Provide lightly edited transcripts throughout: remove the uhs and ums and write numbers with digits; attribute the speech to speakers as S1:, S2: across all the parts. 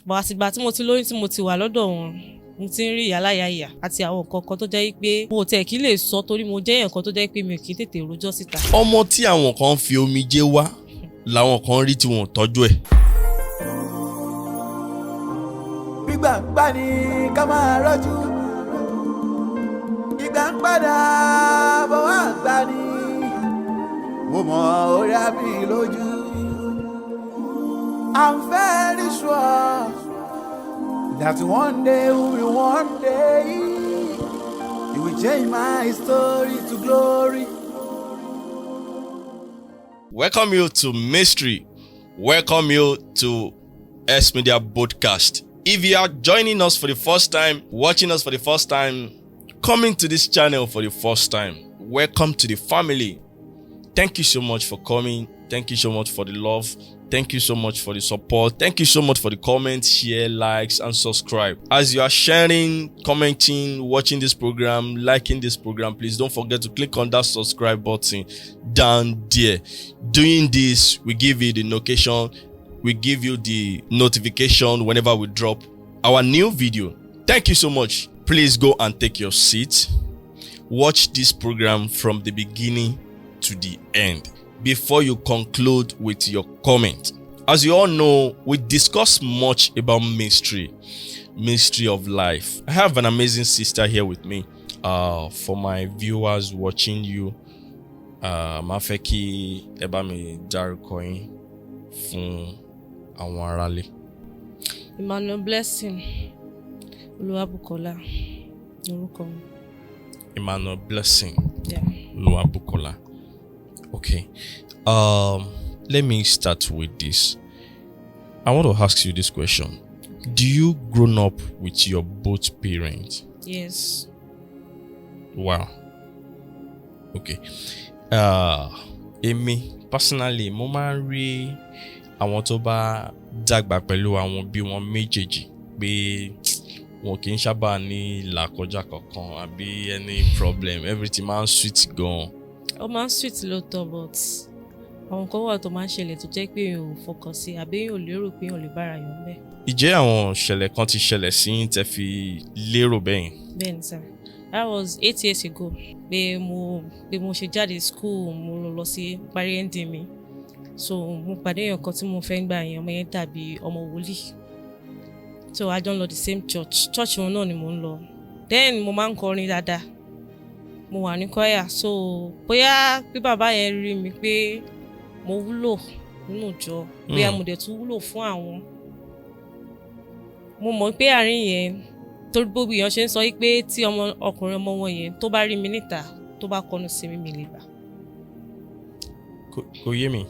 S1: But àtìgbà tí mo ti lóyún tí mo ti wà lọ́dọ̀ wọn, mo ti ń rí ìyáláyàyà àti àwọn nǹkan tó jẹ́ pé mo tẹ̀ kí lè sọ torí mo jẹ́ èèyàn kan tó jẹ́ pé mi ò kì í tètè rojọ́ síta.
S2: Ọmọ tí àwọn kan fi omijé wá làwọn kan rí tí wọn ò tọ́jú ẹ̀.
S3: Gbígbàgbà ni ká máa rọ́jú, ìgbà ń padà bọ̀ wá gbà ní. Mo mọ orí àbí lójú. I'm very sure that one day, you will change my story to glory.
S2: Welcome you to Mystery. Welcome you to Smedia podcast. If you are joining us for the first time, watching us for the first time, coming to this channel for the first time, welcome to the family. Thank you so much for coming. Thank you so much for the love. Thank you so much for the support. Thank you so much for the comments, share, likes, and subscribe. As you are sharing, commenting, watching this program, liking this program, please don't forget to click on that subscribe button down there. Doing this, we give you the notification. We give you the notification whenever we drop our new video. Thank you so much. Please go and take your seat. Watch this program from the beginning to the end before you conclude with your comment. As you all know, we discuss much about mystery of life. I have an amazing sister here with me. For my viewers watching you, Mafeki Ebami Darukoin fún àwọn aráalé.
S1: Emmanuel Blessing Oluwabukola lórúkọ mi.
S2: Emmanuel Blessing.
S1: Yeah.
S2: Oluwabukola. Okay. Let me start with this. I want to ask you this question. Do you grown up with your both parents?
S1: Yes.
S2: Wow. Okay. Èmi personally, mo máa ń rí àwọn tó bá dàgbà pẹ̀lú àwọn bí wọn méjèèjì pé wọn kì í sábà ní làkọjá kankan àbí any problem, everything máa ń sweet gan.
S1: Ó máa ń sweet lóòótọ́, but àwọn nǹkan wà tó máa ń ṣẹlẹ̀ tó jẹ́ pé èèyàn ò fọkàn sí àbí èèyàn ò lérò pé èèyàn lè bára yàn bẹ́ẹ̀.
S2: Ìjẹ́ àwọn ìṣẹ̀lẹ̀ kan ti ṣẹlẹ̀ sí yín tẹ́ fi lérò bẹ́yìn?
S1: Bẹ́ẹ̀ni sir, that was 8 years ago pé mo ṣe jáde school, mo lọ sí parí ND mi, so mo pàdé èèyàn kan tí mo fẹ́ gbà yẹn, ọmọ yẹn dàbí ọmọ wòlíì, so I don't lọ the same church wọn náà ni mo ń lọ. Then mo máa ń kọrin dáadáa, mo wà ní choir, so bóyá pé bàbá yẹn rí mi pé mo wúlò nínú ìjọ, bóyá mo dẹ̀ tún wúlò fún àwọn. Mo mọ̀ pé àárín yẹn torí gbogbo èèyàn ṣe ń sọ pé tí ọkùnrin ọmọ wọn yẹn tó bá rí mi níta tó bá kọnu sí mi lè gbà.
S2: Kò yé mi.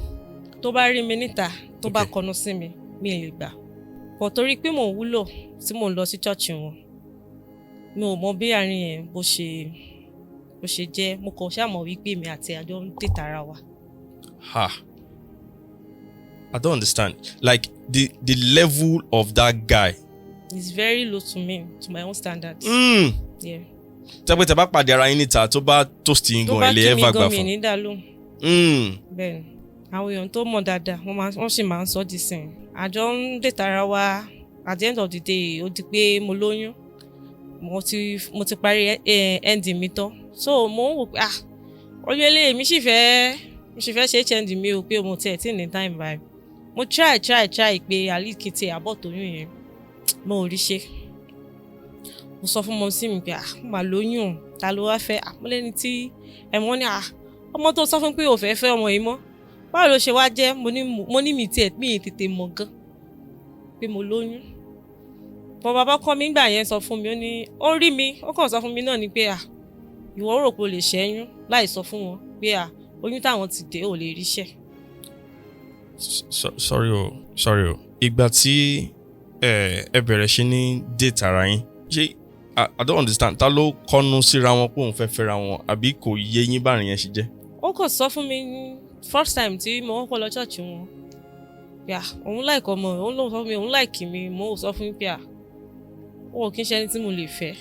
S1: Tó bá rí mi níta tó bá kọnu sí mi lè gbà. But torí pé mo wúlò tí mo ń lọ sí church wọn, mi ò mọ̀ bí àárín yẹn bó ṣe jẹ́. Mo kàn ṣàmọ̀ wípé mi àti àjọ ń date ara wa.
S2: I don't understand. Like the level of that guy
S1: is very low to me, to my own standards. Yeah.
S2: Tẹ́ bá pàdé ara yín níta tó bá toast yín gan ilé ever gbà fún.
S1: Tó bá kí mi gan mi ní dá lóhùn. Bẹ́ẹ̀ni, àwọn èèyàn tó mọ̀ dáadáa wọ́n sì máa ń sọ dísìn. Àjọ ń date ara wa, at the end of the day ó di pé mo lóyún. Mo ti parí ND mi tán. So mo ń wò pé oyún eléyìí mi sì fẹ́ ṣe HND mi o pé mo tiẹ̀ tí ní time báyìí. Mo try pé àlìkìtì àbọ̀ tóyún yẹn mo ò rí ṣe. Mo sọ fún mọ́ sí mi pé mo máa lóyún, ta ló wá fẹ́? Àpọ́lẹ́ni tí ẹ̀wọ̀n ní ọmọ tó sọ fún pé ò fẹ́ ọmọ yìí mọ́, báwo ló ṣe wá jẹ́? Mo ní mi tiẹ̀ mi tètè mọ̀ gan pé mo lóyún. Bọ́ bàbá kọ́ mi gbà yẹn sọ fún mi, ó rí mi, ó kàn sọ fún mi náà ni pé ìwọ rò pé o lè ṣẹ́yún láì sọ fún wọn pé oyún táwọn ti dé ò lè ríṣẹ́.
S2: Sorry o. Ìgbà tí ẹ bẹ̀rẹ̀ ṣe ní date ara yín, ṣé I don't understand, ta ló kọnu síra wọn pé òun fẹ́ fẹ́ra wọn àbí kò yé yín bárin yẹn ṣe jẹ́?
S1: Ó kàn sọ fún mi first time tí mo kọ́kọ́ lọ church wọn pé òun like ọmọ, òun ló sọ fún mi òun like mi, mo sọ fún mi pé ó kì í ṣe ẹni tí mo lè fẹ́.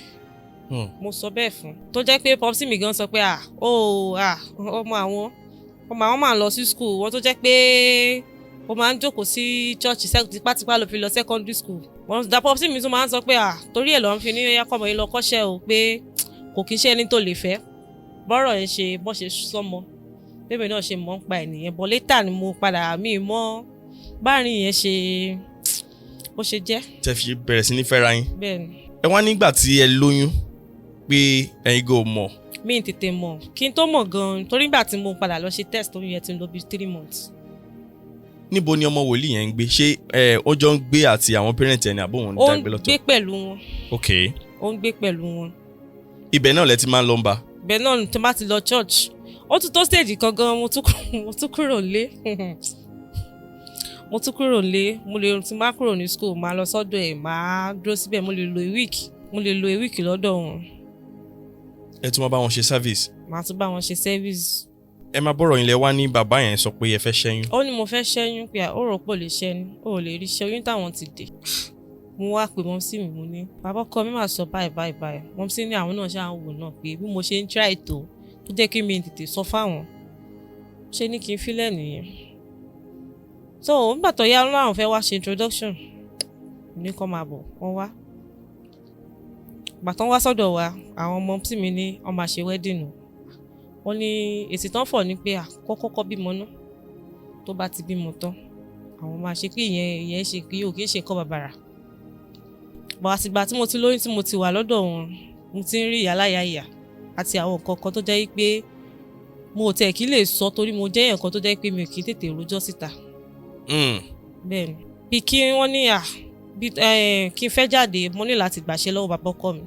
S1: Mo sọ bẹ́ẹ̀ fún, tó jẹ́ pé popsi mi gan sọ pé ọmọ àwọn máa lọ sí school, wọ́n tó jẹ́ pé ó máa ń jókòó sí church tipátipá ló fi lọ secondary school. Wọ́n dàpọ̀ sí mi tún máa ń sọ pé torí ẹ̀ ló ń fi ní yákọ̀mọ́ yìí lọ kọ́ṣẹ́ o pé kò kí ń ṣe ẹni tó lè fẹ́ bọ́rọ̀ yẹn ṣe bọ́ ṣe sọmọ bébè náà ṣe mọ́ ń pa ènìyàn bọ́ létà ni mo padà mí mọ́ báàrin yẹn ṣe bó ṣe jẹ́.
S2: tẹ́ fi bẹ̀rẹ̀ sí ní fẹ́ra yín.
S1: bẹ́ẹ̀ni.
S2: ẹ wá nígbà tí ẹ lóyún pé ẹ̀yin kò mọ̀.
S1: mi ì tètè mọ̀ kí n tó mọ̀ gan-an torí nígbà tí mo padà lọ ṣe test oyún yẹn ti lọ bí 3 months.
S2: níbo ni ọmọ wòlíì yẹn ń gbé ṣé ó jọ ń gbé àti àwọn parent ẹni àbó wọn dá gbé lọ́tọ̀.
S1: ó ń gbé pẹ̀lú wọn.
S2: ok.
S1: ó ń gbé pẹ̀lú wọn.
S2: ibẹ̀ náà lẹ ti máa ń lọ ń bá.
S1: ibẹ̀ náà tí bá ti lọ church ó tún tó stage kan gan mo tún kúrò lé mo lè tí má kúrò ní school máa lọ sọ́dọ̀ ẹ̀ máa dúró síbẹ̀ mo lè lo a week lọ́dọ̀ wọn.
S2: ẹ tún máa bá wọn ṣe service.
S1: màá tún bá wọn ṣe service.
S2: ẹ máa bọ̀rọ̀ ilẹ̀ wá ní bàbá yẹn sọ pé ẹ fẹ́ ṣẹ́yún.
S1: ó ní mo fẹ́ ṣẹ́yún pé ó rò pò lè ṣẹ́yún ó lè rí ṣẹ́yún táwọn ti dé. mo wá pé mọ́mísí mi mo ní bàbá ọkọ mi máa sọ báyìí mọ́mísí ní àwọn náà ṣáà ń wò náà pé bí mo ṣe ń try tó jẹ́ kí mi tètè sọ fáwọn ṣé ní kí n fílẹ̀ nìyẹn. so nígbà tó yá láwọn fẹ́ wá ṣe introduction ní kọ́ máa bọ̀ wọ́n wá. ìgbà tán wá sọ́dọ̀ wa àwọn ọmọ tí mi ní wọ́n máa ṣe wedding wọ́n ní èsì tán fọ̀ ní pé àkọ́kọ́ bímọ náà tó bá ti bímọ tán àwọn máa ṣe pé ìyẹn ṣe kí yóò kí ń ṣe nǹkan bàbàrà. bọ̀ àtìgbà tí mo ti lóyún tí mo ti wà lọ́dọ̀ wọn mo ti ń rí ìyá àti àwọn nǹkan kan tó jẹ́ pé mo ò tẹ̀ kí lè sọ torí mo jẹ́ èèyàn kan tó jẹ́ pé mi ò kí ń tètè rojọ́ síta. bẹ́ẹ̀ni bí kí wọ́n ní kí n fẹ́ jáde mo ní láti gbàṣẹ lọ́wọ́ bàbá ọkọ mi.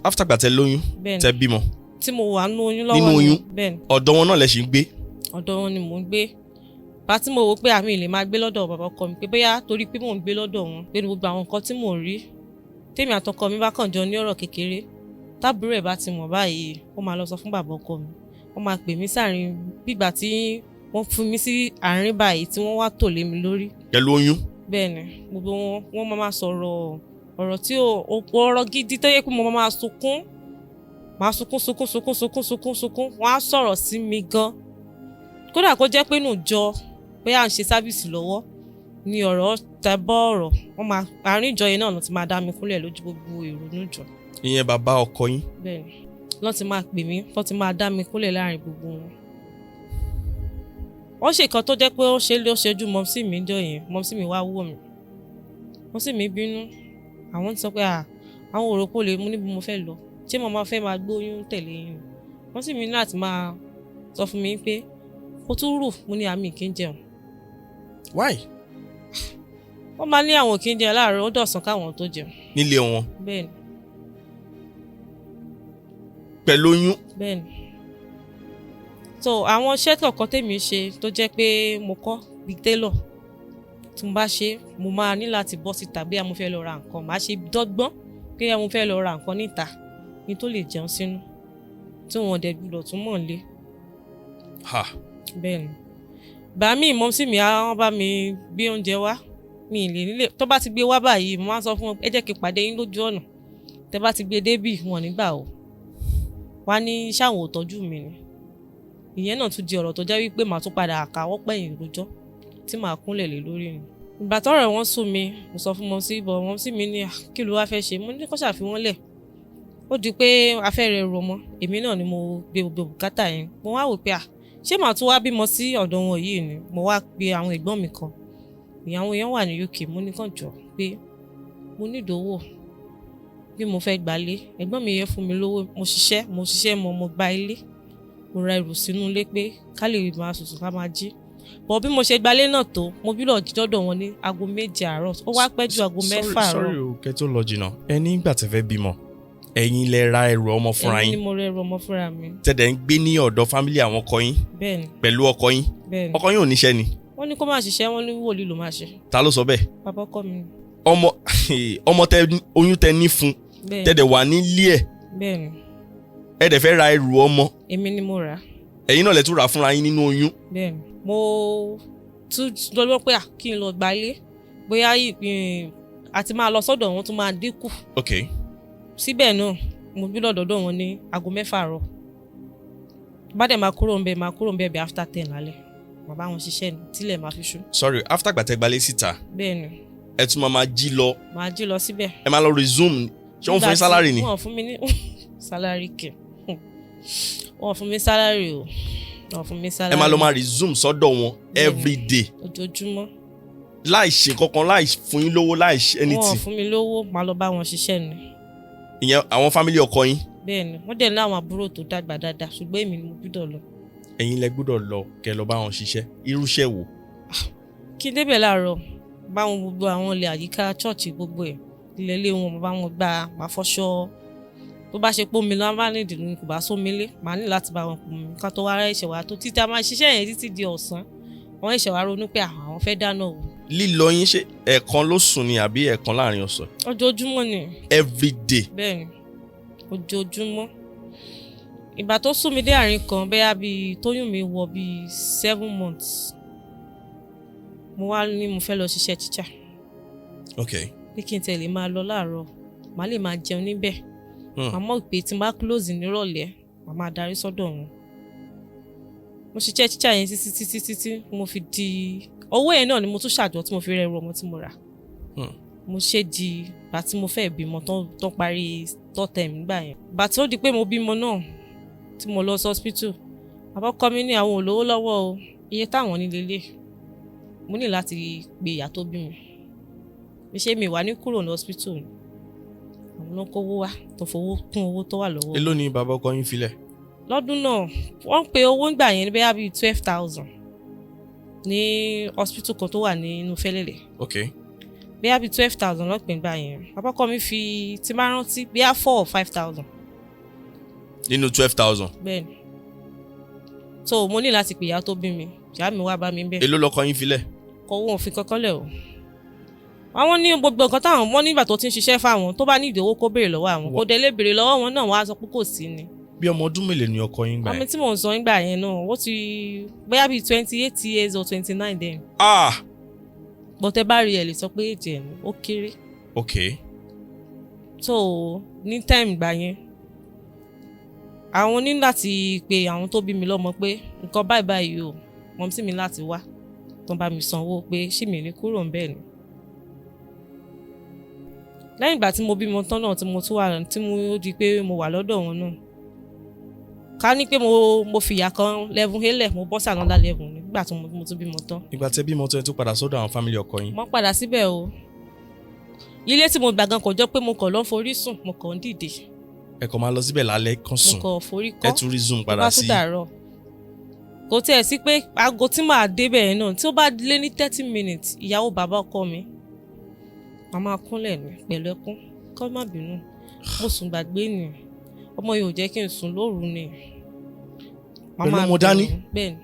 S2: after gbà tẹ́ lóyún tẹ́ bímọ.
S1: tí mo wà nínú oyún lọ́wọ́
S2: ni
S1: bẹ́ẹ̀ni.
S2: ọ̀dọ̀ wọn náà lẹ ṣì ń gbé.
S1: ọ̀dọ̀ wọn ni mò ń gbé. bá tí mo wò pé àmì ìlè máa gbé lọ́dọ̀ bàbá ọkọ mi pé bóyá torí pé mò ń gbé lọ́dọ̀ wọn pé gbogbo àwọn nǹkan tí mò ń rí tèmi àtọkọ mi bá kàn jọ ní ọ̀rọ̀ kékeré tábúrò ẹ̀ bá ti mọ̀ báyìí ó máa lọ sọ fún bàbá ọkọ mi wọ́n máa pè mí sáàrin bígbà tí wọ́n fún mi sí àárín báyìí tí wọ́n wá tò lé mi lórí.
S2: pẹ̀lú oyún.
S1: bẹ́ẹ̀ni gbogbo wọn máa sọ̀rọ̀ ọ̀rọ̀ tí ọ̀rọ̀ gidi tó yẹ pé mo máa sunkún wọ́n á sọ̀rọ̀ sí mi gan kódà kó jẹ́ pé nù jọ pé à ń ṣe sábìsì lọ́wọ́ ni ọ̀rọ̀ tẹ́bọ̀ ọ̀rọ̀ wọ́n máa àárín ìjọ yẹn náà ló ti máa dá mi kúnlẹ̀ lójú gbogbo èrò níjọ.
S2: ìyẹn bàbá ọkọ yín.
S1: bẹ́ẹ̀ni lọ́n ti máa pè mí lọ́n ti máa dá mi kúnlẹ̀ láàrin gbogbo wọn. wọ́n ṣe kan tó jẹ́ pé ó ṣe ojú mọ́mísì mi jọ yẹn mọ́mísì mi wá wò mí mọ́mísì mi bínú àwọn ti sọ pé àwọn òròpó lè mú níbi mo fẹ́ lọ ṣé mo máa fẹ́ máa gbóyún tẹ̀lé yín mọ́mísì mi ní láti máa sọ fún mi pé ó tún rù mo ní àmì kí n jẹun.
S2: why.
S1: wọ́n máa ní àwọn kí n jẹun láàárọ̀ ó dọ̀sán káwọn tó jẹun.
S2: nílé wọn.
S1: bẹ́ẹ̀ni.
S2: pẹ̀lú oyún.
S1: bẹ́ẹ̀ni. so àwọn iṣẹ́ kọ̀ọ̀kan tèmi ṣe tó jẹ́ pé mo kọ́ bíi tailor tí mo bá ṣe mo máa ní láti bọ́ síta bí mo fẹ́ lọ ra nǹkan màá ṣe dọ́gbọ́n pé mo fẹ́ lọ ra nǹkan níta ní tó lè jẹun sínú tí wọn dẹ̀ gbúdọ̀ tún mọ̀ lé. bẹ́ẹ̀ni bá mi ìmọ̀ sí mi àwọn bá mi gbé oúnjẹ wá mi ì lè nílé tó bá ti gbé wá báyìí mo máa ń sọ fún ẹ jẹ́ kí n pàdé yín lójú ọ̀nà tẹ bá ti gbé débì wọn nígbà o wá ní ṣáwọn ò tọ́jú mi ni ìyẹn náà tún di ọ̀rọ̀ tó jẹ́ wípé màá tún padà àkàwọ́ pẹ̀yìn rojọ́ tí màá kúnlẹ̀ lé lórí ni. ìgbà tọ́rọ̀ wọn sún mi mo sọ fún mọ́mísí bọ̀ mọ́mísí mi ní kí ló wá fẹ́ ṣe mo ní kó ṣàfihàn lẹ̀ ó di pé afẹ́rẹ́ ro mọ́ èmi náà ni mo gbé gbogbo bùkátà yẹn mo wá wò pé ṣé màá tún wá bímọ sí ọ̀dọ̀ wọn yìí ni mo wá pe àwọn ẹ̀gbọ́n mi kan ìyàwó yẹn wà ní UK mo ní kàn jọ pé mo ní ìdówó bí mo fẹ́ gbalé ẹ̀gbọ́n mi yẹn fún mi lówó mo ṣiṣẹ́ mo gba ilé mo ra ẹrù sínú ilé pé ká lè máa sùsù ká máa jí bọ̀ bí mo ṣe gbalé náà tó mo bí lọ́ọ́ jíjọ́dọ̀ wọn ní aago 7 àárọ̀ ó wá pẹ́ ju aago 6 àárọ̀.
S2: sorry o kẹ́ tó lọ jìnnà ẹ nígbà tẹ́ fẹ́ bímọ ẹ̀yin lẹ ra ẹrù ọmọ fúnra yín.
S1: ẹ̀yin ni mo ra ẹrù ọmọ fúnra mi.
S2: tẹ̀dẹ̀ ń gbé ní ọ̀dọ̀ fámílì àwọn ọkọ yín.
S1: bẹ́ẹ̀ni.
S2: pẹ̀lú ọkọ yín.
S1: bẹ́ẹ̀ni.
S2: ọkọ yín ò níṣẹ́ ni.
S1: wọ́n ní kó máa ṣiṣẹ́ wọ́n ní wòlíì ló máa ṣe.
S2: ta ló sọ bẹ́ẹ̀.
S1: bàbá ọkọ mi.
S2: ọmọ tẹ oyún tẹ ní fún.
S1: bẹ́ẹ̀ni.
S2: tẹ̀dẹ̀ wà nílé ẹ̀.
S1: bẹ́ẹ̀ni.
S2: ẹ dẹ̀ fẹ́ ra ẹrù ọmọ.
S1: èmi ni mo rà.
S2: ẹ̀yin náà lẹ tún rà fúnra yín nínú oyún.
S1: bẹ́ẹ̀ni mo tún lọ́dọ̀ pé kí n lọ gbalé bóyá àti máa lọ sọ́dọ̀ wọn tún máa dínkù.
S2: ok.
S1: síbẹ̀ náà mo bí lọ́dọ̀ọ́dọ̀ wọn ní aago 6 àárọ̀ bá dẹ̀ máa kúrò ń bẹ̀ bí after 10 lálẹ́. màá bá wọn ṣiṣẹ́ ní tílẹ̀ máa fi ṣú.
S2: Sorry, after gbàtẹ́ gbalẹ̀ síta.
S1: Bẹ́ẹ̀ni.
S2: Ẹ tún máa jí lọ.
S1: Màá jí lọ síbẹ̀.
S2: Ẹ máa lọ resume. Ṣé wọ́n fún mi salary ni?
S1: Wọ́n fún mi ní salary kẹ̀. Wọ́n fún mi salary o. Wọ́n fún mi salary.
S2: Ẹ máa lọ máa resume sọ́dọ̀ wọn every day.
S1: Ojoojúmọ́.
S2: Láì ṣe kankan, láì fún yín lówó, láì ṣe anything.
S1: Wọ́n fún mi lówó, màá lọ bá wọn ṣiṣẹ́ ni.
S2: Ìyẹn àwọn family ọkọ yín.
S1: Bẹ́ẹ̀ni, wọ́n dẹ̀ ní àwọn àbúrò tó dàgbà dáadáa ṣùgbọ́n èmi ni mo gbọ́dọ̀ lọ.
S2: Ẹ̀yin lẹ gbọ́dọ̀ lọ kẹ́ lọ bá wọn ṣiṣẹ́. Irúṣẹ́ wo?
S1: Kí n débẹ̀ láàárọ̀, bá wọn gbogbo àwọn ilé àyíká chọ́ọ̀chì gbogbo ẹ̀. Ilé ilé wọn bá wọn gbá, máa fọṣọ. Tó bá ṣe pé omi ló bá ní ìdùnnú kò bá sómi lé, màá ní láti bá wọn pọn omi. Ká tó wá rẹ́ ìṣẹ̀ wá tó títí a máa ṣiṣẹ́ yẹn títí di ọ̀sán. Wọ́n ìṣẹ̀ wá ronú pé àwọn fẹ́ dáná o.
S2: Lílọ yín ṣe ẹ̀ẹ̀kan lóṣù ni àbí ẹ̀ẹ̀kan láàrin ọ̀sẹ̀?
S1: Ojoojúmọ́ ni.
S2: Every day.
S1: Bẹ́ẹ̀ni, ojoojúmọ́. Ìgbà tó sún mi dé àárín kan bẹ́yà bíi tóyún mi wọ bíi 7 months. Mo wá ní mo fẹ́ lọ ṣiṣẹ́ teacher.
S2: Okay.
S1: Pé kí n tẹ̀lé máa lọ láàárọ̀, màá lè máa jẹun níbẹ̀. Màá mọ̀ pé tí n bá close nírọ̀lẹ́, màá máa darí sọ́dọ̀ wọn. Mo ṣiṣẹ́ teacher yẹn títí mo fi di owó yẹn náà ni mo tún ṣàjọ tí mo fi rẹ́rù ọmọ tí mo rà. Mo ṣe di ìgbà tí mo fẹ́ bímọ tán parí third term nígbà yẹn. Ìgbà tí ó di pé mo bímọ náà tí mo lọ sí hospital, bàbá ọkọ mi ní àwọn ò lówó lọ́wọ́ o, iye táwọn ní lélẹ̀. Mo ní láti pe ìyá tó bí mi. Mi ṣe mi wà ní kúrò ní hospital ni. Àwọn ló kówó wá tó fowó kún owó tó wà lọ́wọ́.
S2: Èló ni bàbá ọkọ yín filẹ̀?
S1: Lọ́dún náà wọ́n pe owó ńgbà yẹn bẹ́yà bíi 12,000 ní hospital kan tó wà nínú Fẹ́lẹ́lẹ̀.
S2: Okay.
S1: Bẹ́yà bíi 12,000 lọ́pẹ̀ ńgbà yẹn. Bàbá ọkọ mi fi tí máa rántí bẹ́yà 4 or 5,000.
S2: Nínú 12,000.
S1: Bẹ́ẹ̀ni. So mo ní láti pè ìyá tó bí mi, ìyá mi wá bá mi bẹ́ẹ̀.
S2: Èló lọkọ yín filẹ̀?
S1: Kọ owó òfin kankan lẹ̀ o. Àwọn ní gbogbo nǹkan táwọn wọ́n nígbà tó ti ń ṣiṣẹ́ fáwọn tó bá ní ìdí owó kó béèrè lọ́wọ́ àwọn kó délé béèrè lọ́wọ́ wọn náà wọ́n á sọ pé kò sí ni.
S2: Bí ọmọ ọdún mélòó ni ọkọ yín gbà yẹn?
S1: Àmì tí mò ń sọ nígbà yẹn náà ó ti bóyá bíi 28 years or 29 then. Bọ́tẹ́ bá rí ẹ̀ lè sọ pé èjì ẹ̀ ní ó kéré.
S2: Okay.
S1: So ní time gbà yẹn àwọn ní láti pe àwọn tó bí mi lọ́mọ pé nǹkan báyìí báyìí o wọ́n sì mi láti wá tó bá mi sanwó pé ṣé mi ní kúrò ń bẹ́ẹ̀ ni. Lẹ́yìn ìgbà tí mo bímọ tán náà tí mo tún wà tí mo di pé mo wà lọ́dọ̀ wọn náà ká ní pé mo fìyà kan level hélẹ̀ mo bọ́ sí another level nígbà tí mo tún bímọ tán.
S2: Ìgbà tẹ́ bímọ tán ẹ tún padà sọ́dọ̀ àwọn family ọkọ yín?
S1: Mo padà síbẹ̀ o. Ilé tí mo gbà gan kò jọ pé mo kàn lọ forí sùn mo kàn ń dìde.
S2: Ẹ kàn máa lọ síbẹ̀ lálẹ́ kan sùn.
S1: Mo kàn forí kọ́.
S2: Ẹ tún resume padà sí.
S1: Tó bá tún dàárọ̀. Kò tiẹ̀ sí pé aago tí màá débẹ̀ yẹn náà tí ó bá lé ní 30 minutes ìyàwó bàbá ọkọ mi màá máa kúnlẹ̀ ní pẹ̀lú ẹkún kọ́ má bínú mo sùn gbàgbé ni ọmọ yìí ò jẹ́ kí n sùn lóru ni.
S2: Pẹ̀lú ọmọ dání?
S1: Bẹ́ẹ̀ ni.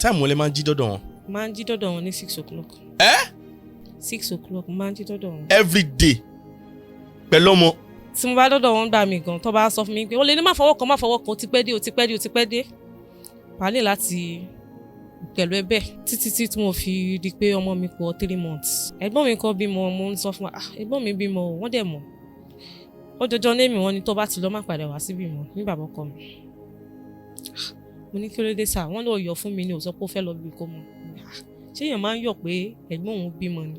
S2: Táìmù wo lẹ máa ń jí dọ́dọ̀ wọn?
S1: Máa ń jí dọ́dọ̀ wọn ní 6 o'clock. 6 o'clock máa ń jí dọ́dọ̀ wọn.
S2: Every day pẹ̀lú ọmọ.
S1: Tí mo bá dọ́dọ̀ wọn gbà mí gan tó bá sọ fún mi pé ó lè ní má fọwọ́ kan ó ti pẹ́ dé wàá lè láti pẹ̀lú ẹbẹ̀ títí tí mo fi di pé ọmọ mi pọ̀ 3 months. Ẹ̀gbọ́n mi kan bímọ mo ń sọ fún wa ẹ̀gbọ́n mi bímọ wọ́n dẹ̀ mọ̀ ó jọjọ́ némi wọn ni tó bá ti lọ má padà wá síbí mọ́ ní bàbá ọkọ mi. Mo ní kí ló dé sá wọn lọ yọ fún mi ní ó sọ pé ó fẹ́ lọ bí kó mọ ṣé èèyàn máa ń yọ̀ pé ẹ̀gbọ́n òun bímọ ni.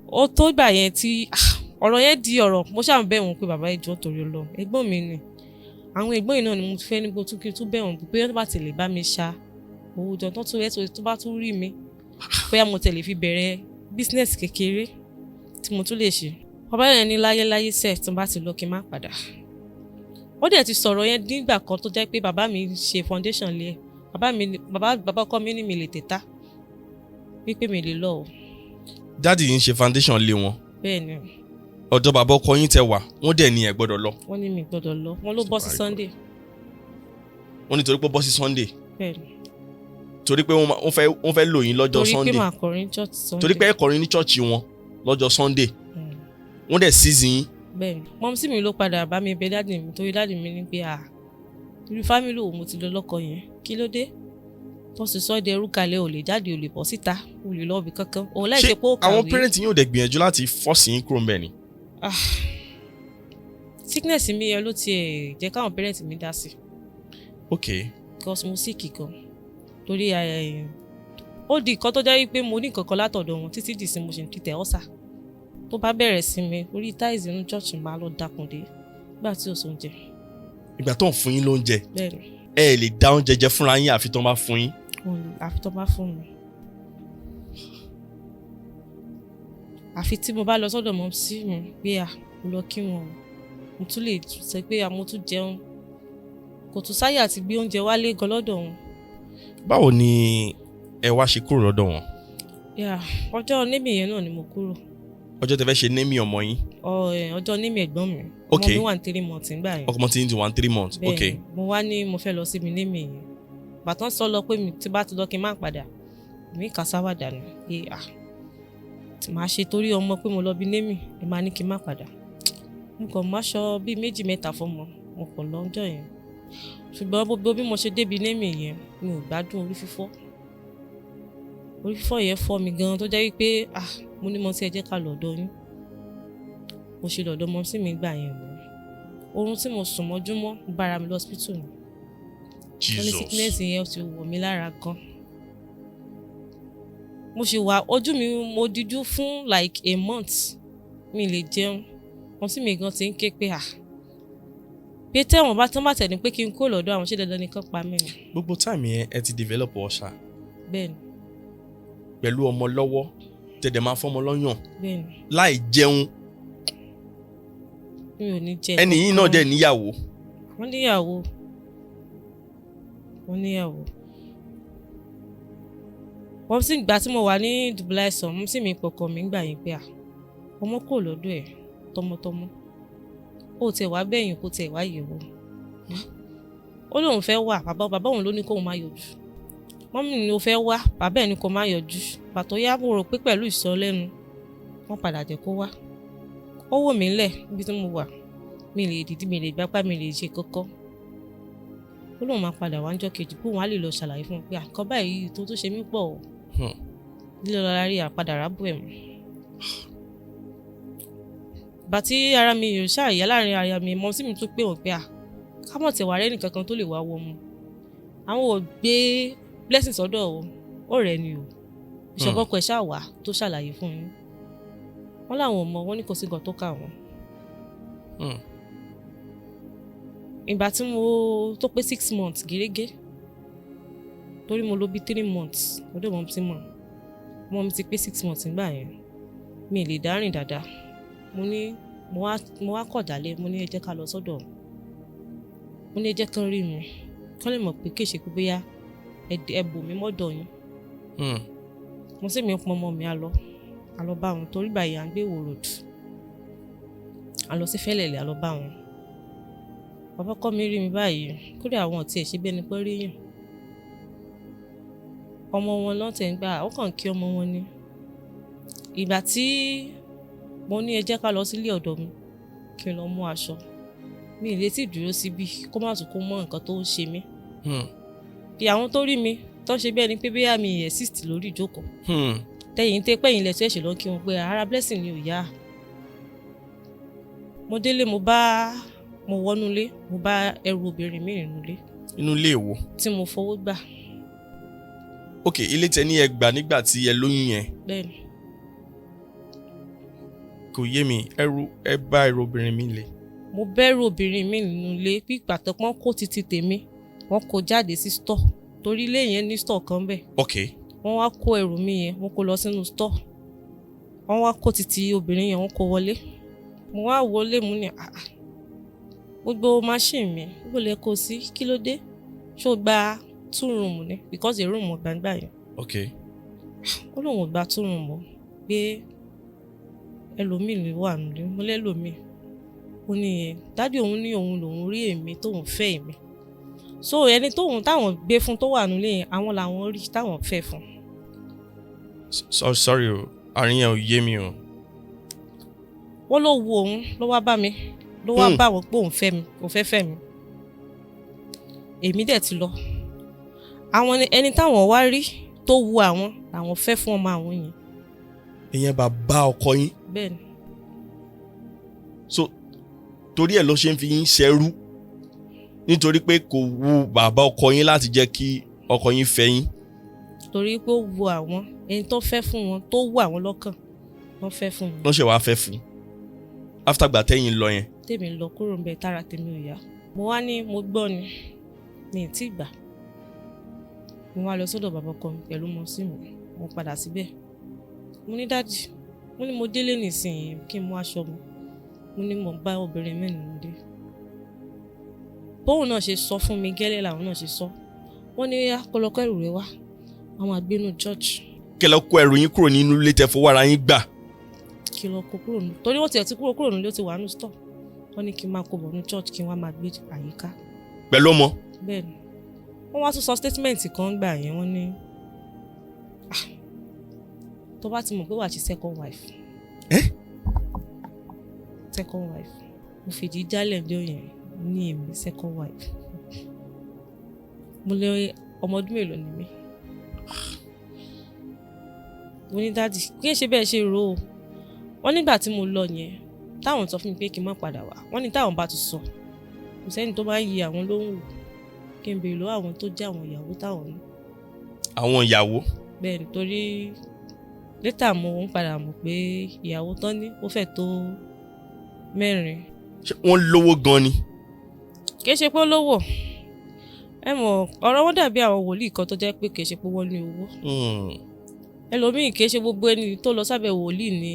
S1: Ó tó gbà yẹn tí ọ̀rọ̀ yẹn di ọ̀rọ̀ mo ṣáà ń bẹ̀ wọ́n pé bàbá ìjọ torí lọ ẹ̀gbọ́n mi ni àwọn ẹ̀gbọ́n yìí náà ni mo fẹ́ ní gbótú kí n tún bẹ̀ wọ́n pé wọ́n bá tẹ̀lé bá mi ṣá owó jọ tó bá tún rí mi bóyá mo tẹ̀lé fi bẹ̀rẹ̀ business kékeré tí mo tún lè ṣe. Bàbá yẹn ní láyé sẹ́ẹ̀ tí mo bá ti lọ kí n má padà. Ó dẹ̀ ti sọ̀rọ̀ yẹn nígbà kan tó jẹ́ pé bàbá mi ṣe foundation lé ẹ̀ bàbá ọkọ mi ní mi lè tètà wípé mi lè lọ o.
S2: Dáàdì yìí ń ṣe foundation lé wọn.
S1: Bẹ́ẹ̀ni.
S2: Ọ̀dọ̀ bàbá ọkọ yín tẹ wà wọ́n dẹ̀ ní ẹ gbọ́dọ̀ lọ.
S1: Wọ́n ní mi gbọ́dọ̀ lọ wọ́n ló bọ́ sí Sunday.
S2: Wọ́n ní torí pé bọ́ sí Sunday.
S1: Bẹ́ẹ̀ni.
S2: Torí pé wọ́n fẹ́ lò yín lọ́jọ́ Sunday.
S1: Torí pé màá kọrin church Sunday.
S2: Torí pé ẹ kọrin ní church wọn lọ́jọ́ Sunday. Wọ́n dẹ̀ season yín.
S1: Bẹ́ẹ̀ni mọ́mísí mi ló padà bá mi bẹ̀ dáàdì mi torí dáàdì mi ní pé irú fámìlì òun mo ti lọ lọ́kọ yẹn kí ló dé tó sì sọ èdè ẹrú kalẹ̀ ò lè jáde ò lè bọ́ síta ò lè lọ́ọ̀bì kankan òun láì ṣe pé ó kàwé.
S2: Àwọn parents yín ò dẹ̀ gbìyànjú láti force yín kúrò ńbẹ̀ ni.
S1: Sickness mi yẹn ló tiẹ̀ jẹ́ káwọn parents mi dá sí.
S2: Okay.
S1: because mo sick gan torí ó di nǹkan tó jẹ́ wípé mo ní nǹkan kan látọ̀dọ̀ wọn títí dìsín mo ṣe ń títẹ̀ ọ́sà tó bá bẹ̀rẹ̀ sí mi orí táìsì inú church máa lọ dákúndé nígbà tí ò sóúnjẹ.
S2: Ìgbà tó ń fún yín lóúnjẹ
S1: bẹ́ẹ̀ni.
S2: ẹ lè dá oúnjẹ jẹ fúnra yín àfi tó bá fún yín.
S1: àfi tó bá fún mi. àfi tí mo bá lọ sọ́dọ̀ mọ́ sí mi pé mo lọ kí wọn mo tún lè sọ pé mo tún jẹun kò tún sáyà àti gbé oúnjẹ wálé gan lọ́dọ̀ wọn.
S2: Báwo ni ẹ wá ṣe kúrò lọ́dọ̀ wọn?
S1: ọjọ́ némì yẹn náà ni mo kúrò.
S2: Ọjọ́ tẹ́ fẹ́ ṣe némì ọmọ yín?
S1: ọjọ́ némì ẹ̀gbọ́n mi.
S2: Okay.
S1: ọmọ mi wà ní 3 months nígbà yẹn.
S2: ọmọ tí ń ti wà ní 3 months.
S1: bẹ́ẹ̀ni,
S2: okay.
S1: mo wá ní mo fẹ́ lọ síbi némì yẹn bàtán sọ lọ pé tí bá ti lọ kí n má padà mi kà sáwà dànù pé tí màá ṣe torí ọmọ pé mo lọ bí némì ẹ máa ní kí n má padà. mo kàn máṣọ bíi 2-3 fọmọ mo kàn lọ́jọ́ yẹn ṣùgbọ́n gbogbo bí mo ṣe débi némì yẹn mi ò gbádùn orí fífọ́ yẹn fọ́ mi gan tó jẹ́ wípé mo ní mo ti ẹ jẹ́ ká lọ́dọ̀ yín mo ṣe lọ́dọ̀ mọ́ sí mi gbà yẹn lọ oorun tí mo sùn mọ́júmọ́ mo bára mi lọ hospital ni
S2: Jesus.
S1: wọ́n ní sickness yẹn ti wọ̀ mí lára gan mo ṣe wà ojú mi mo díjú fún like a month mi lè jẹun wọ́n sì mi gan ti ń ké pé pé tẹ́wọ̀n bá tán bá tẹ̀ ní pé kí n kó lọ́dọ̀ àwọn ṣé dandan nìkan pa mí ni.
S2: Gbogbo time yẹn ẹ ti develop ọ̀ṣà.
S1: Bẹ́ẹ̀ni.
S2: Pẹ̀lú ọmọ lọ́wọ́ tẹ̀dẹ̀ máa fọ́mọ lọ́yàn.
S1: Bẹ́ẹ̀ni.
S2: Láì jẹun.
S1: Mi ò ní jẹ.
S2: Ẹni yìí náà dẹ̀ níyàwó.
S1: Wọ́n níyàwó. Wọ́n sì gbà tí mo wà ní dùbúlẹ̀ àìsàn mo sì mi pọ̀kọ̀ mi gbà yín pé ọmọ kò lọ́dọ̀ ẹ̀ tọmọtọmọ ó tiẹ̀ wá bẹ́yìn kó tiẹ̀ wá yẹ̀wò ó lóun fẹ́ wà bàbá òun ló ní kóun má yọjú mọ́mí ni ó fẹ́ wá bàbá ẹ̀ ní kó má yọjú pàtó yá mo rò pé pẹ̀lú ìsọlẹ́nu wọ́n padà jẹ́ kó wá ó wò mí lẹ̀ níbi tí mo wà mi lè dìde mi lè gbápá mi lè ṣe kọ́kọ́ ó lóun máa padà wá ńjọ́ kejì kóun á lè lọ ṣàlàyé fún un pé àkọ́ báyìí tó ṣe mí pọ̀ o lílọ lọ́la rí àpadà rábù ẹ̀ mọ́ bàtí ara mi yóò ṣàyà láàrin ara mi mọ́ sí mi tó pé wọ́n pé kámọ̀ tẹ̀wá rẹ́ nìkan kan tó lè wá wọ́ mu àwọn ò gbé blessing sọ́dọ̀ ó rẹ̀ ni o ìṣọ̀kọ́kọ́ ẹ̀ ṣáà wà tó ṣàlàyé fún yín wọ́n láwọn ò mọ̀ wọ́n ní kò sí nǹkan tó kà wọ́n. ìgbà tí mo tó pé 6 months gẹ́gẹ́ torí mo lò bí 3 months lọ́dọ̀ mọ́ tí mọ́ mi ti pé 6 months nígbà yẹn mi lè dárìn dáadáa mo wá kọ̀ jálẹ̀ mo ní ẹ jẹ́ ká lọ sọ́dọ̀ mo ní ẹ jẹ́ kán rí mi kán lè mọ̀ pé kéṣe pé bóyá ẹ bò mí mọ́dọ̀ yín mo sì mi pọn ọmọ mi a lọ bá wọn torí báyìí à ń gbé Ìwó road a lọ sí Fẹ́lẹ̀lẹ̀ a lọ bá wọn bàbá kọ́ mi rí mi báyìí kódà àwọn ọ̀tí ẹ̀ ṣe bẹ́ẹ̀ ni pé rí yàn ọmọ wọn náà tẹ̀ ń gbà ó kàn kí ọmọ wọn ni ìgbà tí mo ní ẹ jẹ́ ká lọ sílé ọ̀dọ̀ mi kí n lọ mú aṣọ mi ì lè tí dúró síbí kó má tún kó mọ́ nǹkan tó ń ṣe mí bí àwọn tó rí mi tó ṣe bí ẹni pé bí àmì exist lórí ìjókòó tẹ̀yìn tẹ́ pẹ́yìn lẹ́tọ́ ẹ̀ṣẹ̀ lọ kí wọn pé ara blessing ni ò yá mo délé mo wọnúlé mo bá ẹrù obìnrin mi nínú ilé.
S2: Inú ilé èwo?
S1: Tí mo fowó gbà.
S2: Ok, ilé tẹ ní ẹ gbà nígbà tí ẹ lóyún yẹn.
S1: Bẹ́ẹ̀ni.
S2: Kò yé mi, ẹ bá ẹrù obìnrin mi lé.
S1: Mo bẹ̀rù obìnrin mi nínú ilé bí pàtó pọ́n kó títí tèmi wọ́n kó jáde sí store torí ilé yẹn ní store kan bẹ́ẹ̀.
S2: Ok.
S1: Wọ́n wá kó ẹrù mi yẹn wọ́n kó lọ sínú store wọ́n wá kó títí obìnrin yẹn wọ́n kó wọlé mo wá wọlé mu ní gbogbo machine mi gbogbo lè kó sí kí ló dé ṣó gba 2 room ni because a room gbàgbà yẹn.
S2: Ok.
S1: Ó lóun gba 2 room pé ẹlòmíì ló wà nílé mo lẹ́lòmíì ó ní dádì òun ní òun lòun rí èmi tóun fẹ́ èmi so ẹni táwọn gbé fún tó wà nílé yẹn àwọn làwọn rí táwọn fẹ́ fún.
S2: Sorry o àárín yẹn ò yé mi o.
S1: Wọ́n ló wu òun ló wá bá mi ló wá bá wọn pé òun fẹ́ mi òun fẹ́ mi èmi dẹ̀ ti lọ àwọn ẹni táwọn wá rí tó wu àwọn làwọn fẹ́ fún ọmọ àwọn yẹn.
S2: Ìyẹn bàbá ọkọ yín.
S1: Bẹ́ẹ̀ni.
S2: So torí ẹ̀ ló ṣe ń fi yín ṣẹrú. nítorí pé kò wu bàbá ọkọ yín láti jẹ́ kí ọkọ yín fẹ́ yín.
S1: torí pé ó wu àwọn ẹni tó fẹ́ fún wọn tó wù àwọn lọ́kàn wọ́n fẹ́ fún wọn.
S2: wọ́n ṣe wàá fẹ́ fún after gbà tẹ́yìn lọ yẹn.
S1: tèmi lọ kúrò ń bẹ tára tèmi ò yá mo wá ní mo gbọ́ ni mi ì tí ì gbà mo wá lọ sọ́dọ̀ bàbá ọkọ mi pẹ̀lú mọ sí mi mo padà síbẹ̀ mo ní dájì mo ní mo délé nísìnyí kí n mú aṣọ mo ní mo bá obìnrin mẹ́rin dé bóun náà ṣe sọ fún mi gẹ́lẹ́ làwọn náà ṣe sọ wọ́n ní akọlọkọ ẹrù rẹ wá àwọn àgbénu church.
S2: kí lọ kó ẹrù yín kúrò nínú ilé tẹ́ fọwọ́ ara yín gbà.
S1: kí lọ kó kúrò nù torí wọ́n ti kúrò nílé ó ti wà nù stọ̀ wọ́n ní kí n máa kó bọ̀ ní church kí n wá máa gbé àyíká.
S2: pẹ̀lú ọmọ.
S1: bẹ́ẹ̀ni wọ́n wá tún sọ statement kan gbà yẹn wọ́n ní tó bá ti mọ̀ pé wà á ti second wife. second wife mo fìdí jálẹ̀ ní òyìn ní èmi second wife mo lé ọmọ ọdún mélòó ni mí mo ní dáàdì kí n ṣe bẹ́ẹ̀ ṣe rò ó wọ́n nígbà tí mo lọ yẹn táwọn sọ fún mi pé kí n má padà wá wọ́n ní táwọn bá ti sọ kò sẹ́ni tó máa ń yí àwọn lóhùn wò kí n béèrè lọ́wọ́ àwọn tó jẹ́ àwọn ìyàwó táwọn ní.
S2: àwọn ìyàwó.
S1: bẹ́ẹ̀ nítorí létà mo ń padà mọ̀ pé ìyàwó tán ní ó fẹ́ tó 4.
S2: ṣé wọ́n lówó gan ni.
S1: kì í ṣe pé ó lówó ẹ mọ̀ ọ̀rọ̀ wọn dàbí àwọn wòlíì kan tó jẹ́ pé kì í ṣe pé wọ́n ní owó. ẹlòmíì kì í ṣe gbogbo ẹni tó lọ sábẹ́ wòlíì ni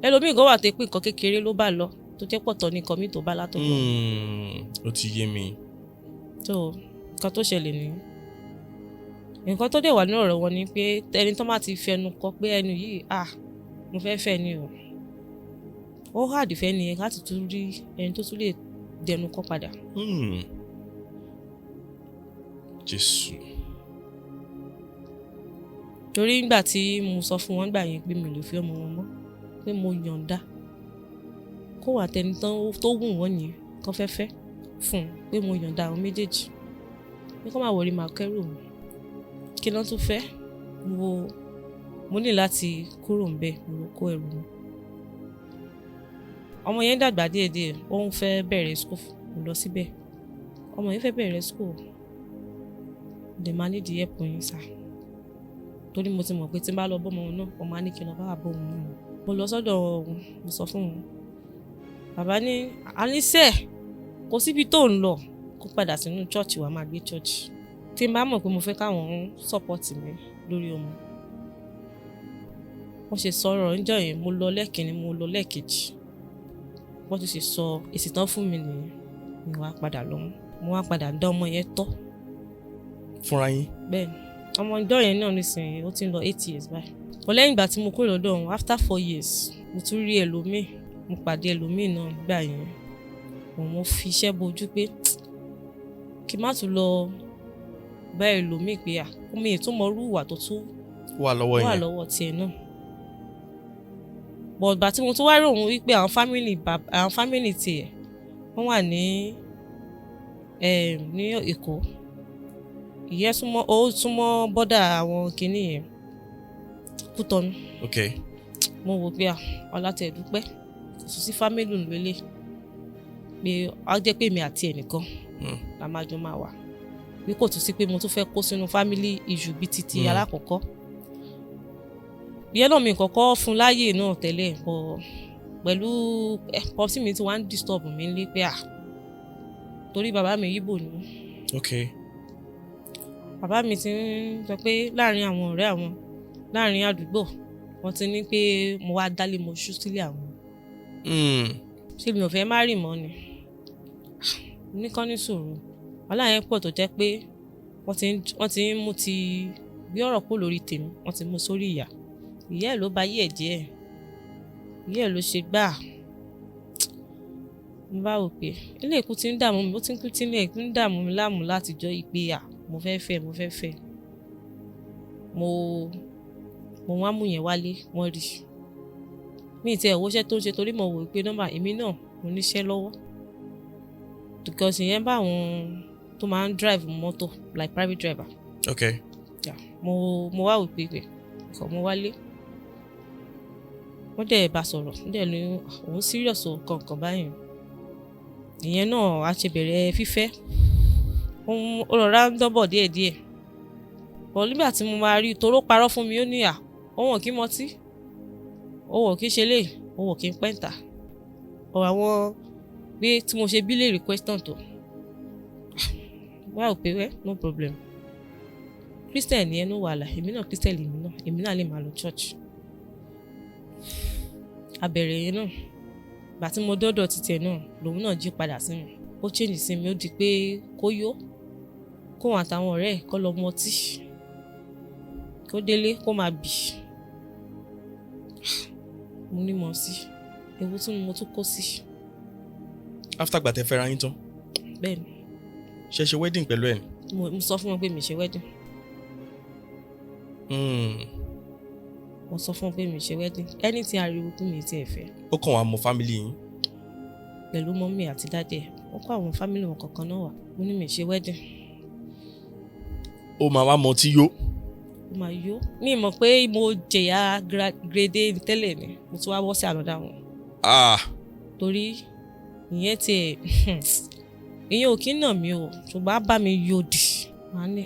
S1: ẹlòmíì gan wà tó pé nǹkan kékeré ló bá lọ tó jẹ́ pọ̀tọ́ ní nǹkan mi tó bá látọ̀gbọ́n.
S2: ó ti yé mi.
S1: tó nǹkan tó ṣẹlẹ̀ nìyí nǹkan tó dẹ̀ wà ní ọ̀rọ̀ wọn ni pé ẹni tó má ti fẹnu kọ pé ẹnu yìí mo fẹ́ ni o ó hàdí fẹ́ ni láti tún rí ẹni tó tún lè dẹnu kọ padà.
S2: Jésù.
S1: torí nígbà tí mo sọ fún wọn gbà yẹn pé mi ò lè fi ọmọ wọn mọ́ pé mo yọ̀ǹda kó wà tẹni tó wù wọ́n yẹn kó fẹ́ fún un pé mo yọ̀ǹda àwọn méjèèjì pé kó má wọrí máa kẹ́rù mi kí ló tún fẹ́ mo ní láti kúrò ń bẹ̀ mo lọ kó ẹrù mi. ọmọ yẹn dàgbà díẹ̀díẹ̀ ó ń fẹ́ bẹ̀rẹ̀ school mo lọ síbẹ̀ ọmọ yẹn fẹ́ bẹ̀rẹ̀ school dẹ̀ máa nídìí ẹ̀pọ̀ yín sá torí mo ti mọ̀ pé tí n bá lọ bọ́mọ náà ọmọ á ní kí n lọ bá bọ́ òun náà mo lọ sọ́dọ̀ òun mo sọ fún òun bàbá ní àníṣe kò síbi tó ń lọ kó padà sínú church wa máa gbé church tí n bá mọ̀ pé mo fẹ́ káwọn support mi lórí ọmọ wọ́n ṣe sọ̀rọ̀ níjọ́ yẹn mo lọ lẹ́ẹ̀kínní mo lọ lẹ́ẹ̀kejì wọ́n ti ṣe sọ èsì tán fún mi nìyẹn mi wá padà lọ mo wá padà dá ọmọ yẹn tọ́.
S2: fúnra yín.
S1: bẹ́ẹ̀ni ọmọ ìjọ yẹn náà nísìnyí ó ti ń lọ 8 years báyìí mo lẹ́yìn ìgbà tí mo kúrò lọ́dọ̀ òun after 4 years mo tún rí ẹlòmíì mo pàdé ẹlòmíì náà gbà yẹn mo fi iṣẹ́ bojú pé kí n má tún lọ bá ẹlòmíì pé omi ìtumọ̀ rú ìwà tó tún
S2: wà lọ́wọ́
S1: tiẹ̀ náà but ìgbà tí mo tún wá rí òun wípé àwọn fámìlì tiẹ̀ wọ́n wà ní Èkó ìyẹn súnmọ́ bọ́dà àwọn kìíní yẹn Kútọ́nù. mo wò pé ọlátẹ̀dúpẹ́ kò sí fámìlì lólè pé á jẹ́ pé mi àti ẹnìkan la máa jọ máa wà bí kò tún sí pé mo tún fẹ́ kó sínú fámìlì ìjù bíi titi alákọ̀ọ́kọ́ ìyẹn náà mi kọ́kọ́ fún láyè náà tẹ́lẹ̀ bọ̀ pẹ̀lú pọ́psí mi tí wọ́n á ń disturb mi nílé pé torí bàbá mi Yíbò ni. bàbá mi ti ń sọ pé láàrin àwọn ọ̀rẹ́ àwọn láàrin àdúgbò wọ́n ti ní pé mo wá dálé mo ṣú sílé àwọn. ṣé mi ò fẹ́ má rì mọ́ ni nìkan ní sùúrù wàhálà yẹn pọ̀ tó jẹ́ pé wọ́n ti ń mú ti bí ọ̀rọ̀ kó lórí tèmi wọ́n ti mú sórí ìyá ẹ̀ ló bà yí ẹ̀ jẹ́ ìyá ẹ̀ ló ṣe gbà mo bá wò pé ilé ìkú ti ń dààmú mi ó ti ń kú tí ilé ìkú ń dààmú mi láàmú látijọ́ ìpè mo fẹ́ fẹ́ mo wá mú yẹn wálé wọ́n rí mi ti ẹ̀wọ́ṣẹ́ tó ń ṣe torí mo wò pé nọ́mbà èmi náà mo níṣẹ́ lọ́wọ́ because ìyẹn bá àwọn tó máa ń drive mọ́tò like private driver. mo wá wò pé kò mo wálé wọ́n dẹ̀ bá sọ̀rọ̀ wọ́n dẹ̀ ní òun serious kankan báyìí ìyẹn náà a ṣe bẹ̀rẹ̀ fífẹ́ ó rọra ń dọ́bọ̀ díẹ̀díẹ̀ bọ̀ nígbà tí mo máa rí toró parọ́ fún mi ó ní òun ò kí mọtí òun ò kí ṣe lè òun ò kí ń pẹ́ǹtà ọ̀rọ̀ àwọn pé tí mo ṣe bí lè question tó wá ò pé wẹ́ no problem Christian ni ẹnu wàhálà èmi náà Christian èmi náà lè máa lọ church abẹ̀rẹ̀ yẹn náà gbà tí mo dọ́dọ̀ títẹ̀ náà lòun náà jí padà sí mi ó change sí mi ó di pé kó yó kóun àtàwọn ọ̀rẹ́ ẹ̀ kó lọ mọtí kó délé kó máa bì mo ní mọ̀ sí ewu tí mo tún kó sí.
S2: after gbà tẹ́ fẹ́ra yín tán.
S1: bẹ́ẹ̀ni.
S2: ṣe wedding pẹ̀lú ẹ̀.
S1: mo sọ fún wọn pé mi ṣe wedding. mo sọ fún wọn pé mi ṣe wedding ẹni tí ariwo kú mi ti ẹ̀ fẹ́.
S2: ó kàn wá mọ family yín.
S1: pẹ̀lú mọ́mí àti dáadé wọ́n kó àwọn family wọn kankan náà wá mo ní mi ṣe wedding.
S2: ó máa wá mọ tí yó.
S1: ó máa yó mi mọ̀ pé mo jẹ̀yà grade tẹ́lẹ̀ ni mo tún wá bọ́ sí ànádà wọn. torí ìyẹn ti ìyẹn ò kí ń nà mí o ṣùgbọ́n á bá mi yòdì màá ní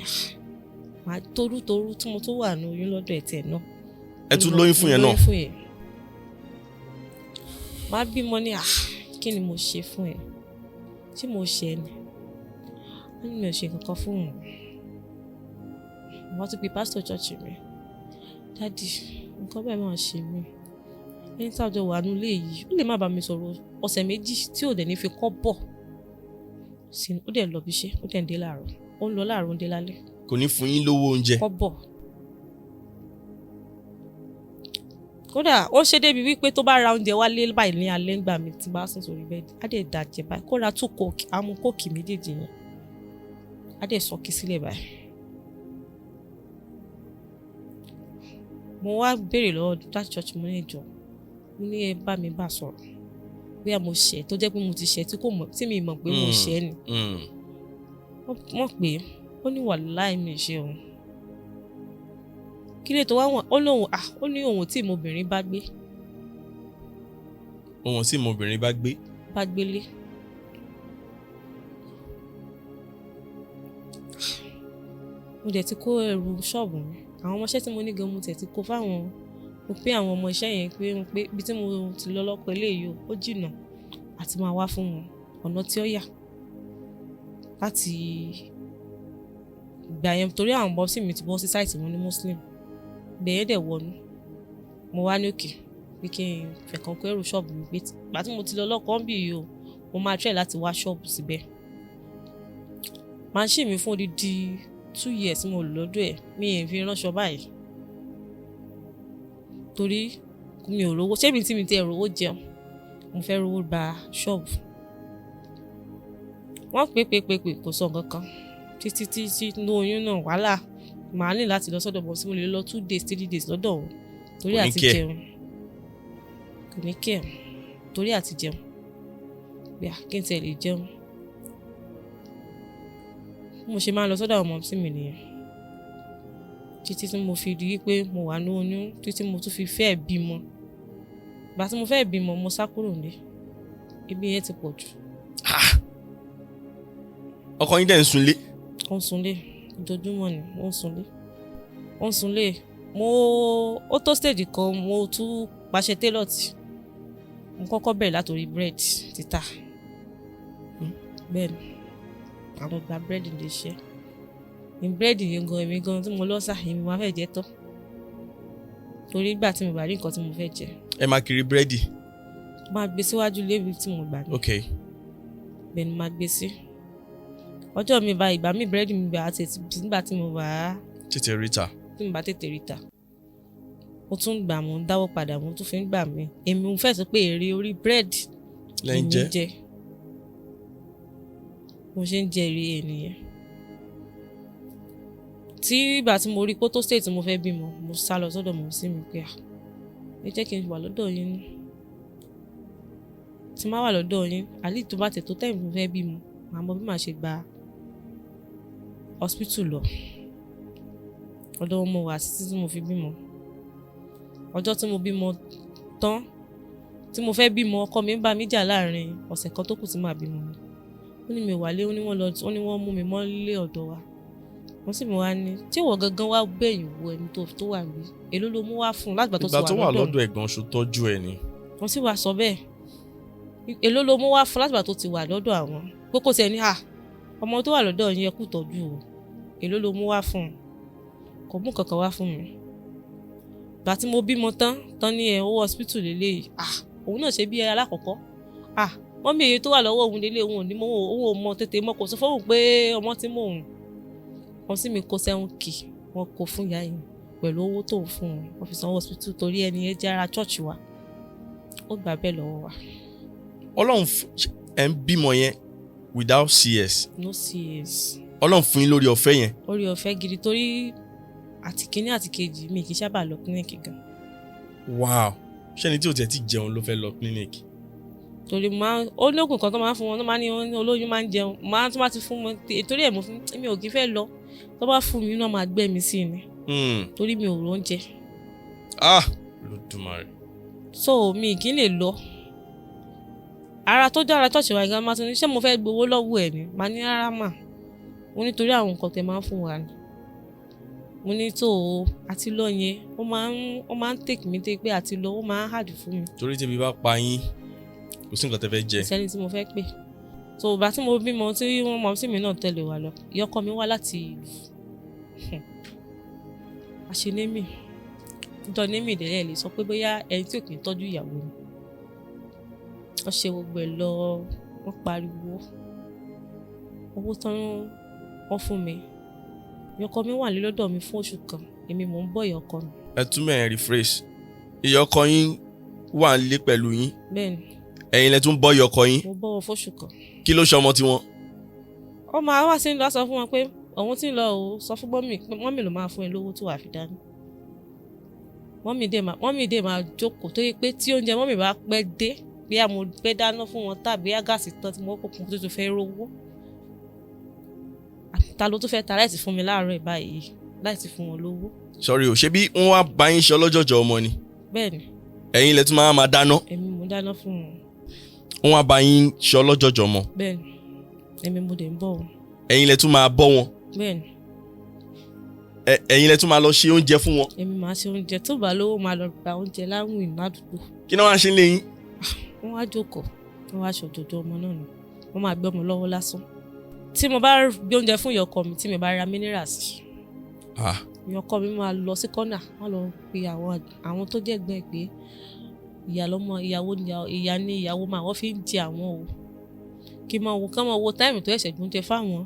S1: màá torú tí mo tún wà ní oyún lọ́dọ̀ ẹ̀ tiẹ̀ náà.
S2: ẹ tún lóyún fún yẹn náà.
S1: màá bímọ ní kí ni mo ṣe fún ẹ tí mo ṣe ni wọ́n ní mi ò ṣe kankan fún wọn. wọ́n ti pe pásítọ̀ church mi dádì nǹkan bẹ́ẹ̀ máa ṣe mí ẹni tí àjọ wà nílé yìí ó lè má bá mi sọ̀rọ̀ ọ̀sẹ̀ méjì tí ò dẹ̀ ní fi kọ́ bọ̀ sínú ó dẹ̀ lọ bí iṣẹ́ ó dẹ̀ ń dé láàárọ̀ ó ń lọ láàárọ̀ ó ń dé lálẹ́.
S2: kò ní fún yín lówó oúnjẹ.
S1: kọ́ bọ̀ kódà ó ṣe débi wípé tó bá ra oúnjẹ wálé báyìí ní alẹ́ ńgbà mi tí bá sùn sórí bẹ́ẹ̀dì á dẹ̀ dàjẹ́ báyìí kó ra 2 kóòkì á mú kóòkì méjèèjì yẹn á dẹ̀ sọ́kì sílẹ̀ báyìí. mo wá béèrè lọ́wọ́ that church mo ní ìjọ mo ní ẹ bá mi bá sọ̀rọ̀ bóyá mo ṣẹ̀ tó jẹ́ pé mo ti ṣẹ̀ tí mi mọ̀ pé mo ṣẹ̀ ni wọ́n pè é ó ní wàláhì mi ṣe òun kí lè tó wá wọn ó ní òun tí ìmọ̀bìnrin bá gbé.
S2: òun tí ìmọ̀bìnrin bá gbé.
S1: bá gbélé. mo dẹ̀ ti kó ẹrù ṣọ́ọ̀bù mi àwọn ọmọọṣẹ́ tí mo ní gan mo tẹ̀ ti kó fáwọn mo pé àwọn ọmọ iṣẹ́ yẹn pé ibi tí mo ti lọ lọ́kọ̀ eléyìí ó jìnnà àti máa wá fún wọn ọ̀nà tí ó yà láti gbà yẹn torí àwọn bọ́sì mi ti bọ́ sí sáìtì wọn ní muslim bẹ̀yẹn dẹ̀ wọnú mo wá ní òkè pé kí n fẹ̀kàn kó ẹrù ṣọ́ọ̀bù mi pé ìgbà tí mo ti lọ lọ́kọ̀ ń bì yìí o mo máa try láti wá ṣọ́ọ̀bù síbẹ̀ machine mi fún odidi 2 years mo lò lọ́dọ̀ ẹ̀ mi ì fi ránṣọ báyìí torí mi ò rówó ṣé mi tí mi ti ẹ̀ rówó jẹun mo fẹ́ rówó gba ṣọ́ọ̀bù wọ́n pè kò sọ nǹkan kan títí ní oyún náà wàhálà màá ní láti lọ sọ́dọ̀ bọ̀ sí mo lè lọ 2 days 3 days lọ́dọ̀ wọn torí àti jẹun kò ní kí ẹ̀ torí àti jẹun bí kí n tẹ̀ lè jẹun mo ṣe máa lọ sọ́dọ̀ àwọn ọmọ sí mi nìyẹn títí tí mo fi di pé mo wà ní oyún títí mo tún fi fẹ́ bímọ ìgbà tí mo fẹ́ bímọ mo sá kúrò nílé ibi yẹn ti pọ̀ jù.
S2: ọkọ yín dẹ̀ ń sunlé.
S1: ó ń sunlé ojoojúmọ́ ni ó ń sunlé ó tó stage kan mo tún pàṣẹ télọ̀tì mo kọ́kọ́ bẹ̀rẹ̀ látòrí bread títà bẹ́ẹ̀ ni àwọn gba búrẹ́dì lè ṣe ní búrẹ́dì yẹn gan èmi gan tí mo lọ sá èmi máa fẹ́ jẹ tán torí ìgbà tí mo bá rí nǹkan tí mo fẹ́ jẹ.
S2: ẹ máa kiri búrẹ́dì.
S1: máa gbé síwájú lébi tí mo gbà ní.
S2: ok.
S1: bẹ́ẹ̀ ni máa gbé sí. ọjọ́ mi bá ìgbà mi búrẹ́dì mi gbà tètè nígbà tí mo bá.
S2: tètè ríta.
S1: tí mo bá tètè ríta. mo tún gbà mo ń dáwọ́ padà mo tún fi ń gbà mí èmi mo fẹ́ sọ pé èrè orí búrẹ́dì
S2: lẹ́yìn jẹ.
S1: mo ṣe ń jẹ èrè ènìyàn tí ìgbà tí mo rí pótó state mo fẹ́ bímọ mo sá lọ sọ́dọ̀ mọ̀ sí mi pé ẹ jẹ́ kí n wà lọ́dọ̀ yín ní tí má wà lọ́dọ̀ yín àlè tó bá tẹ̀ tó tẹ̀ mo fẹ́ bímọ màá mọ bí màá ṣe gba hospital lọ ọ̀dọ̀ wọn mo wà títí tí mo fi bímọ ọjọ́ tí mo bímọ tán tí mo fẹ́ bímọ ọkọ mi ń bá mi jà láàrin ọ̀sẹ̀ kan tó kù tí màá bímọ mi. ó ní mi wà lé ó ní wọ́n mú mi mọ́lé ọ̀dọ̀ wa wọ́n sì mú wa ní tí ìwọ gangan wá bẹ̀yìn wo ẹni tó wà níbí èló ló mú wá fún un látìgbà tó ti wà lọ́dọ̀
S2: ẹ̀gbọ́n ṣó tọ́jú ẹ̀ ni.
S1: wọ́n sì wá sọ bẹ́ẹ̀ èló ló mú wá fún látìgbà tó ti wà lọ́dọ̀ àwọn pé kò sẹ́ni ọmọ tó wà lọ́dọ̀ yín ẹ kú tọ́jú o èló ló mú wá fún un kò mú kankan wá fún mi gbà tí mo bímọ tán ní owó hospital lélẹ́yìí òun náà ṣe bí alákọ̀ọ́kọ́ wọ́n mi èyí tó wà lọ́wọ́ òun lélẹ̀ òun ò ní mọ́ owó ọmọ tètè mọ́ kò sọ fóun pé ọmọ tí mò ń wọ́n sì mi kó 7k wọ́n kó fún ìyá yìí pẹ̀lú owó tó ń fún wọn wọ́n fi sanwó hospital torí ẹni yẹn jẹ́ ara church wa ó gbà bẹ́ẹ̀ lọ́wọ́ wa.
S2: Ọlọ́run ẹ̀ ń bímọ yẹn without CS.
S1: no CS.
S2: Ọlọ́run fún yín lórí ọ̀fẹ́ yẹn.
S1: orí ọ̀fẹ́ gidi torí àti kíní àti kejì mi kì í sábà lọ kílíníkì gan.
S2: wow ṣẹ́ni tí o tẹ̀ ti jẹun ló fẹ́ lọ kílíníkì.
S1: torí ó ní oògùn kan tó máa ń fún wọn tó máa ní olóyún máa ń jẹun tó máa ti fún wọn torí ẹ̀ mi ò kí fẹ́ lọ tó bá fún mi náà máa gbẹ́ mi sí ni torí mi ò róúnjẹ.
S2: Olódùmarè.
S1: so mi kì í lè lọ ara tó dára tó ṣe wá gan máa tún ní ṣé mo fẹ́ gbowó lọ́wọ́ ẹ̀ ni màá ní rárá mà mo nítorí àwọn nǹkan tẹ máa ń fún wa ni mo ní tó o àti lọ yẹn ó máa ń take mi dé pé àti lọ ó máa ń hard fún mi.
S2: torí tèmi bá pa yín kò sí nǹkan tẹ fẹ́ jẹ.
S1: ìṣẹ́ni tí mo fẹ́ pè so ìgbà tí mo bímọ tí wọ́n mọ̀ sí mi náà tẹ̀lé wa lọ ìyọkọ mi wá láti ìlú àṣenémì nítorí némì ìdẹ́lẹ̀ lè sọ pé bóyá ẹni tí ò kì í tọ́jú ìyàwó ni wọ́n ṣe gbogbo ẹ̀ lọ wọ́n pariwo owó tán wọ́n fún mi ìyọkọ mi wà lọ́dọ̀ mi fún oṣù kan èmi mò ń bọ́ ìyọkọ mi.
S2: ẹ túmọ̀ ẹ̀ rephrase ìyọkọ yín wà nílé pẹ̀lú yín.
S1: bẹ́ẹ̀ni.
S2: ẹ̀yin lẹ tún bọ́ ìyọkọ yín.
S1: mo bọ́ wọn fóṣù kan.
S2: kí ló ṣe ọmọ tiwọn.
S1: ọmọ àwa sí ń lọ sọ fún wọn pé òun tí ń lọ o sọ fún mọ́mì ló máa fún ẹ lówó tó wà fi dání. mọ́mì dé máa jókòó tó yẹ pé tí oúnjẹ mọ́mì bá pẹ́ dé bí a mo pẹ́ dáná fún wọn tàbí gáàsì tán tí mo kó kún tó fẹ́ rówó. ta ló tún fẹ́ ta láìsí fún mi láàárọ̀ báyìí láìsí fún wọn lówó.
S2: sọrí o ṣé bí wọ́n wá bá yín ṣe ọlọ́jọ́jọ́ ọmọ ni.
S1: bẹ́ẹ̀ni.
S2: ẹ̀yin lẹ tún máa dáná.
S1: èmi mo dáná fún wọn.
S2: wọ́n wá bá yín ṣe ọlọ́jọ́jọ́ ọmọ.
S1: bẹ́ẹ̀ni èmi mo dẹ̀ ń bọ̀ wọn.
S2: ẹ̀yin lẹ tún máa bọ́ wọn.
S1: bẹ́ẹ̀ni.
S2: ẹ̀yin lẹ tún máa lọ ṣe oúnjẹ fún wọn.
S1: èmi máa ṣe oúnjẹ tó bá lówó máa lọ gba oúnjẹ láwìn ládùúgbò.
S2: kí náà wá ṣe ń lé yín.
S1: wọ́n wá jókòó wọ́n wá ṣòjòjò ọmọ náà ni wọ́n máa gbé ọmọ lọ́wọ́ lásán tí mo bá gbé oúnjẹ fún ìyọkọ mi tí mi bá ra minerals ìyọkọ mi máa lọ sí kọ́nà wọ́n lọ pe àwọn tó jẹ́ gbẹ́ pé ìyá ni ìyàwó máa wọ́n fi ń jẹ àwọn o kí máa wo kán máa wo táìmù tó ẹ̀ṣẹ̀ gbóúnjẹ fáwọn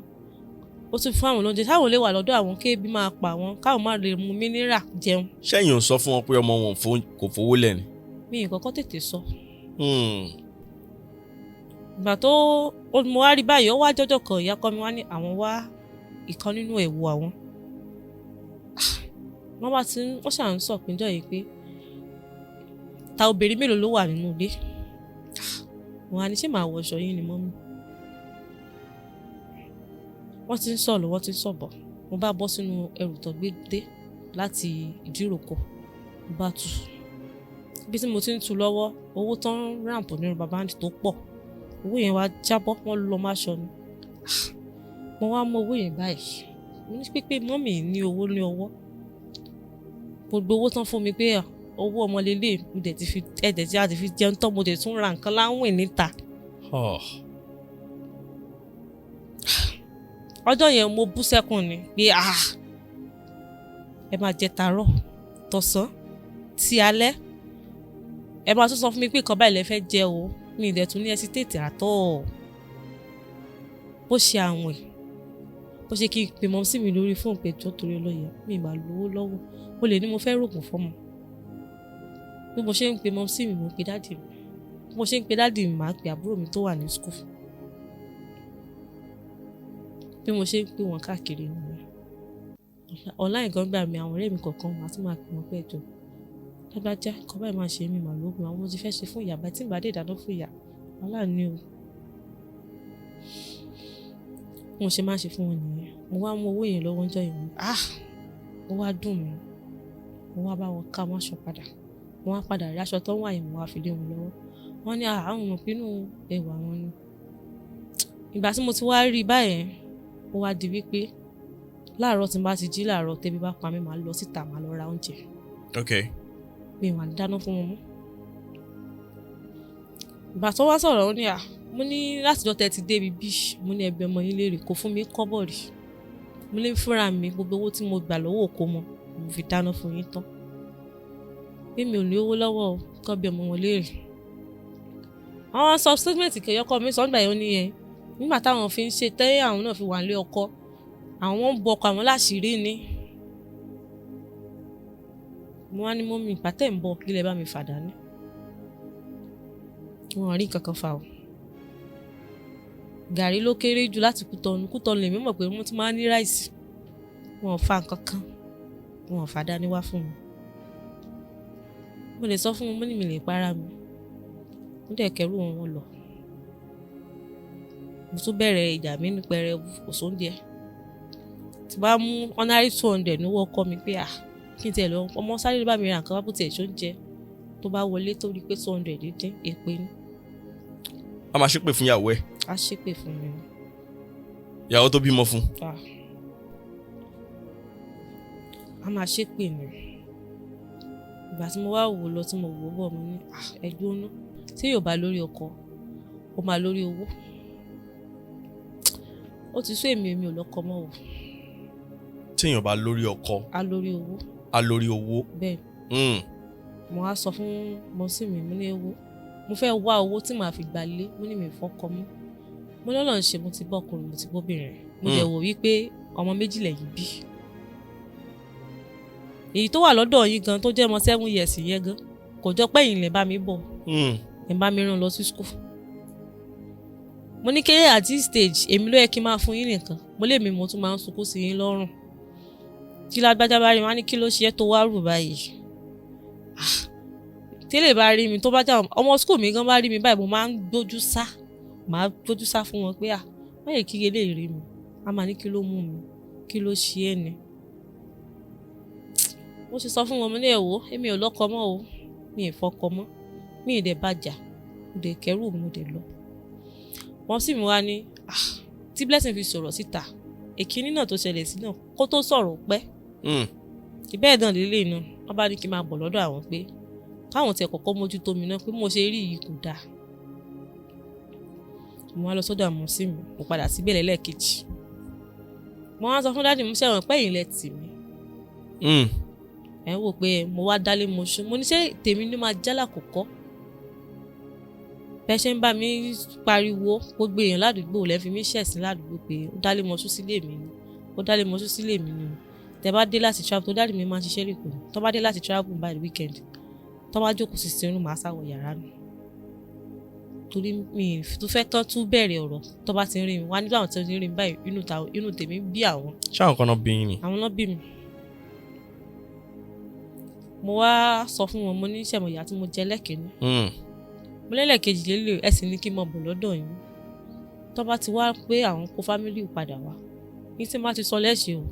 S1: ó tún fún àwọn lóúnjẹ táwọn lè wà lọ́dọ̀ àwọn kéèbí máa pa àwọn káwọn má lè mu mineral jẹun.
S2: ṣẹ́yìn ò sọ fún wọn pé ọmọ wọn kò fowó lẹ̀ ni.
S1: mi ì kọ́kọ́ tètè sọ. ìgbà tó mo wá rí báyìí ó wá jọjọ kan ìyá kọ́ mi wá ní àwọn wá ìkan nínú ẹ̀wù àwọn wọ́n bá ti wọ́n ṣà ń sọ péjọ yìí pé ta obìnrin mélòó ló wà nínú ilé wọn á ní ṣé màá wọṣọ yín ni mọ́mí wọ́n ti ń sọ̀rọ̀ wọ́n ti ń sọ̀bọ̀ mo bá bọ́ sínú ẹrù tó gbé dé láti ìdíròkọ mo bá tú bí tí mo ti ń tú lọ́wọ́ owó tán ráǹpù nínú bàbá àǹtí tó pọ̀ owó yẹn wá jábọ́ wọ́n lọ máṣọ ni mo wá mú owó yẹn báyìí mo ní pípé mọ́mì ní owó ní ọwọ́ gbogbo owó tán fún mi pé owó ọmọ lélẹ̀ mo dẹ̀ ti fi ẹ̀dẹ̀ tí a ti fi jẹun tán mo dẹ̀ tún ra nǹkan láwìn níta. ọjọ́ yẹn mo bú sẹ́kùn ni pé ẹ máa jẹ tàárọ̀ tọ̀sán tí alẹ́ ẹ máa tún sọ fún mi pé nǹkan báyìí lẹ fẹ́ jẹ o mi ì dẹ̀ tún ní ẹsítéètì àtọ̀ bó ṣe àwìn bó ṣe kí n pè mọ́ sí mi lórí fóònù pé jọ́ torí ọlọ́yẹ mi ì máa lówó lọ́wọ́ mo lè ní mo fẹ́ rògùn fọ́mọ bí mo ṣe ń pè mọ́ sí mi mo pe dáàdì mi bí mo ṣe ń pe dáàdì mi máa pe àbúrò mi tó wà ní skul bí mo ṣe ń pè wọ́n káàkiri nìyẹn online gan gbà mí àwọn ọ̀rẹ́ mi kọ̀ọ̀kan wà á tún máa pè wọ́n pé ẹjọ́ lágbájá kọ́ báyìí máa ṣe mí màá lóògùn àwọn mo ti fẹ́ ṣe fún ìyá báyìí tí ìbàdí ìdáná fún ìyá wàhálà ni o mo ṣe máa ṣe fún wọn nìyẹn mo wá mú owó yẹn lọ́wọ́ ọjọ́ ìwọ̀n ó wá dùn mí mo wá bá wọn ká wọn aṣọ padà mo wá padà rí aṣọ tó ń wà yẹn mo wá fi lé wọn lọ́wọ́ wọn ní àwọn ọmọ pinnu ẹwà wọn ni ìgbà tí mo ti wá rí báyẹn ó wá di wípé láàárọ̀ tí n bá ti jí láàárọ̀ tẹ́bí bá pa mí màá lọ síta màá lọ ra oúnjẹ.
S2: Okay.
S1: mi wà ní dáná fún wọn mọ́. ìgbà tó wá sọ̀rọ̀ ó ní mo ní látijọ́ tẹ́ ti débi bí mo ní ẹbí ọmọ yín léèrè kò fún mi kọ́bọ̀ rí mo lè fúnra mi gbogbo owó tí mo gbà lọ́wọ́ òkó mọ́ mo fi dáná fún yín tán bí mi ò ní owó lọ́wọ́ o kọ́ bí ọmọ wọn léèrè. àwọn sọ statement kẹyọkọ mi sọ nígbà yẹn ó ní yẹn nígbà táwọn fi ń ṣe tẹ́yìn àwọn náà fi wà nílé ọkọ àwọn ń bọ ọkọ àwọn láṣìírí ni. mo wá ní mọ́mí ìpàtẹ́ ń bọ̀ kílẹ̀ bá mi fà dání. wọn rí kankan fa o. gàrí ló kéré jù láti Kútọ̀nù lèmi mọ̀ pé wọ́n ti máa ń ní ráìsì. wọn ò fa nǹkan kan wọn ò fà dání wá fún mi. mo lè sọ fún wọn mo ní mi lè para mi. mo dẹ̀ kẹ́rù wọn lọ. mo tún bẹ̀rẹ̀ ìjà mi ní pẹrẹ òsóńdíẹ̀. tí bá mú honorary 200 níwọ́ ọkọ mi pé kí n tiẹ̀ lọ ọmọ sáré bá mi ra nǹkan wá bó tiẹ̀ ṣó ń jẹ tó bá wọlé tó rí pé 200 dín èpè ni.
S2: a máa ṣépè fún ìyàwó ẹ.
S1: a ṣépè fún mi.
S2: ìyàwó tó bímọ fún.
S1: a máa ṣépè ni. ìgbà tí mo wá wò lọ tí mo wò bọ̀ mo ní ẹjọ́ ná tí yóò bá lórí ọkọ ó máa lórí owó. ó ti sún èmi ò lọ́kọ mọ́ o.
S2: téèyàn bá lórí ọkọ.
S1: a lórí owó.
S2: a lórí owó.
S1: bẹ́ẹ̀. mo wá sọ fún mọ́sí mi mo ní owó mo fẹ́ wá owó tí màá fi gbalé mo ní mi fọ́kọ mọ́ mo lọ́nà ń ṣe mo ti bọ́kùnrin mo ti bóbìnrin mo dẹ̀ wò wípé ọmọ méjì lẹ́yìn bí. èyí tó wà lọ́dọ̀ yín gan tó jẹ́ ọmọ 7 years yẹn gan kò jọ pé ẹ̀yin lè bá mi bọ̀ ẹ̀ bá mi rán lọ sí school. mo ní kéré at this stage èmi ló yẹ kí n máa fún yín nìkan mo lè mi mo tún máa ń sunkún sí yín lọ́rùn. kí lágbájá bá rí wọn á ní kí ló ṣe é tó wá rù báyìí. tẹ́lẹ̀ bá rí mi tó bá já ọmọ school mi gan bá rí mi báyìí mo máa ń gbójú sá fún wọn pé wọ́n yẹ kí eléyìí rí mi a máa ní kí ló mú mi kí ló ṣe é ni. mo sì sọ fún wọn mo ní ẹ̀wò èmi ò lọ́kọ mọ́ o mi ì fọkọ mọ́ mi ì dẹ̀ bàjà mo dẹ̀ kẹ́rù mo dẹ̀ lọ. wọ́n sì mi wá ní tí Blessing fi sọ̀rọ̀ síta èkíní náà tó ṣẹlẹ̀ sí náà kó tó sọ̀rọ̀ pẹ́. ìbẹ́ẹ̀ náà lélẹ̀ náà wọ́n bá ní kí n máa bọ̀ lọ́dọ̀ àwọn pé káwọn tiẹ̀ kọ́kọ́ mójútó mi náà pé mo ṣe rí yìí kò dáa. mo wá lọ sọ́dọ̀ àmọ́ sí mi mo padà síbẹ̀ lẹ́lẹ́kejì. mo wá sọ fún dáàdì mo ṣẹ̀wọ̀n pé ẹ̀yin lẹ tì mí. ẹ̀ ń wò pé mo wá dálé mo ṣú mo ní ṣé tèmi ní máa jálà kọ́kọ́. bẹ́ẹ̀ ṣe ń bá mi pariwo gbogbo èèyàn ládùúgbò lẹ́ fi mí ṣẹ̀sín ládùúgbò pé ó dálé mo ṣú sílé mi ni ó dálé mo ṣú sílé mi ni tẹ́ bá dé láti travel tó dáàdì mi máa ń ṣiṣẹ́ lẹ́kọ̀ọ́ tó bá dé láti travel by the weekend tó bá jókòó sí sínú màá sáwọ yàrá nù torí mi tó fẹ́ tán tún bẹ̀rẹ̀ ọ̀rọ̀ tó bá ti ń rí mi wá nígbà àwọn tó ti ń rí mi báyìí inú tèmi bí àwọn.
S2: ṣé àwọn kan náà bí yín ni.
S1: àwọn náà bí mi. mo wá sọ fún wọn mo ní ṣẹ̀mọ̀ ìyá tí mo jẹ lẹ́kẹ̀ẹ́ni. mo lẹ́lẹ̀kejì lélẹ̀ ẹ sì ní kí n mọ bọ̀ lọ́dọ̀ yín tó bá ti wá pé àwọn kó fámílì padà wá ní tí má ti sọ lẹ́sẹ̀ o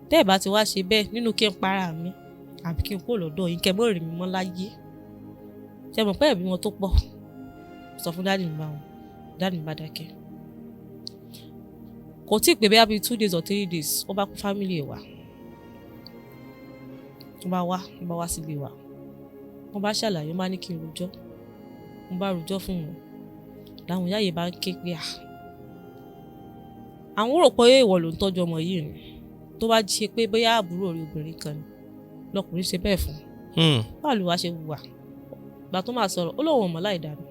S1: tẹ́ ẹ̀ bá ti wá ṣe bẹ́ẹ̀ nínú kí n para mi àbí kí n kó lọ́dọ̀ yín kẹ́ mọ́ rí mi mọ́ láyé ṣe mọ̀ pé ẹ̀bí wọn tó pọ̀ sọ fún dáàdì mi bá wọn dáàdì mi bá dákẹ́ kò tí ì pé bẹ́ẹ̀ bí 2 days or 3 days ó bá kó fámílì ẹ̀ wá ó bá wá sílé wa wọ́n bá ṣàlàyé ó má ní kí n rojọ́ mo bá rojọ́ fún wọn làwọn ìyá yìí bá ń ké pé àwọn rò pé ìwọ ló ń tọ́jú ọmọ yìí ni tó bá ṣe pé bóyá àbúrò rí obìnrin kan ni lọkùnrin ṣe bẹ́ẹ̀ fún báwo ló wá ṣe wùwà gbà tó máa sọ̀rọ̀ ó lóun ọmọ láì dànù.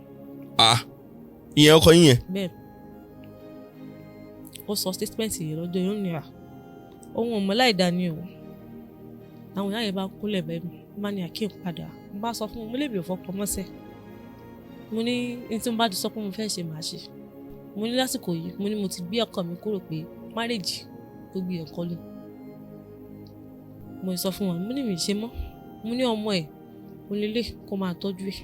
S2: ìyẹn ọkọ yín yẹn.
S1: bẹ́ẹ̀ ó sọ statement yìí lọ́jọ́ yóò ní ohun ọmọ láì dànù o àwọn ìyá yẹn bá kúnlẹ̀ bẹ́ẹ̀ mi má ní àkíyàn padà mo bá sọ fún mo lè bèèrè fọkàn mọ́sẹ̀ mo ní tí mo bá ti sọ pé mo fẹ́ ṣe màá ṣe mo ní lásìkò yìí mo ní mo ti gbé ọkàn mi kúrò pé márèjì tó gbé ẹ̀kọ́ lé mo sọ fún wọn mo ní mi ṣe mọ́ mo ní ọmọ ẹ̀ mo lélẹ̀ kó máa tọ́jú ẹ̀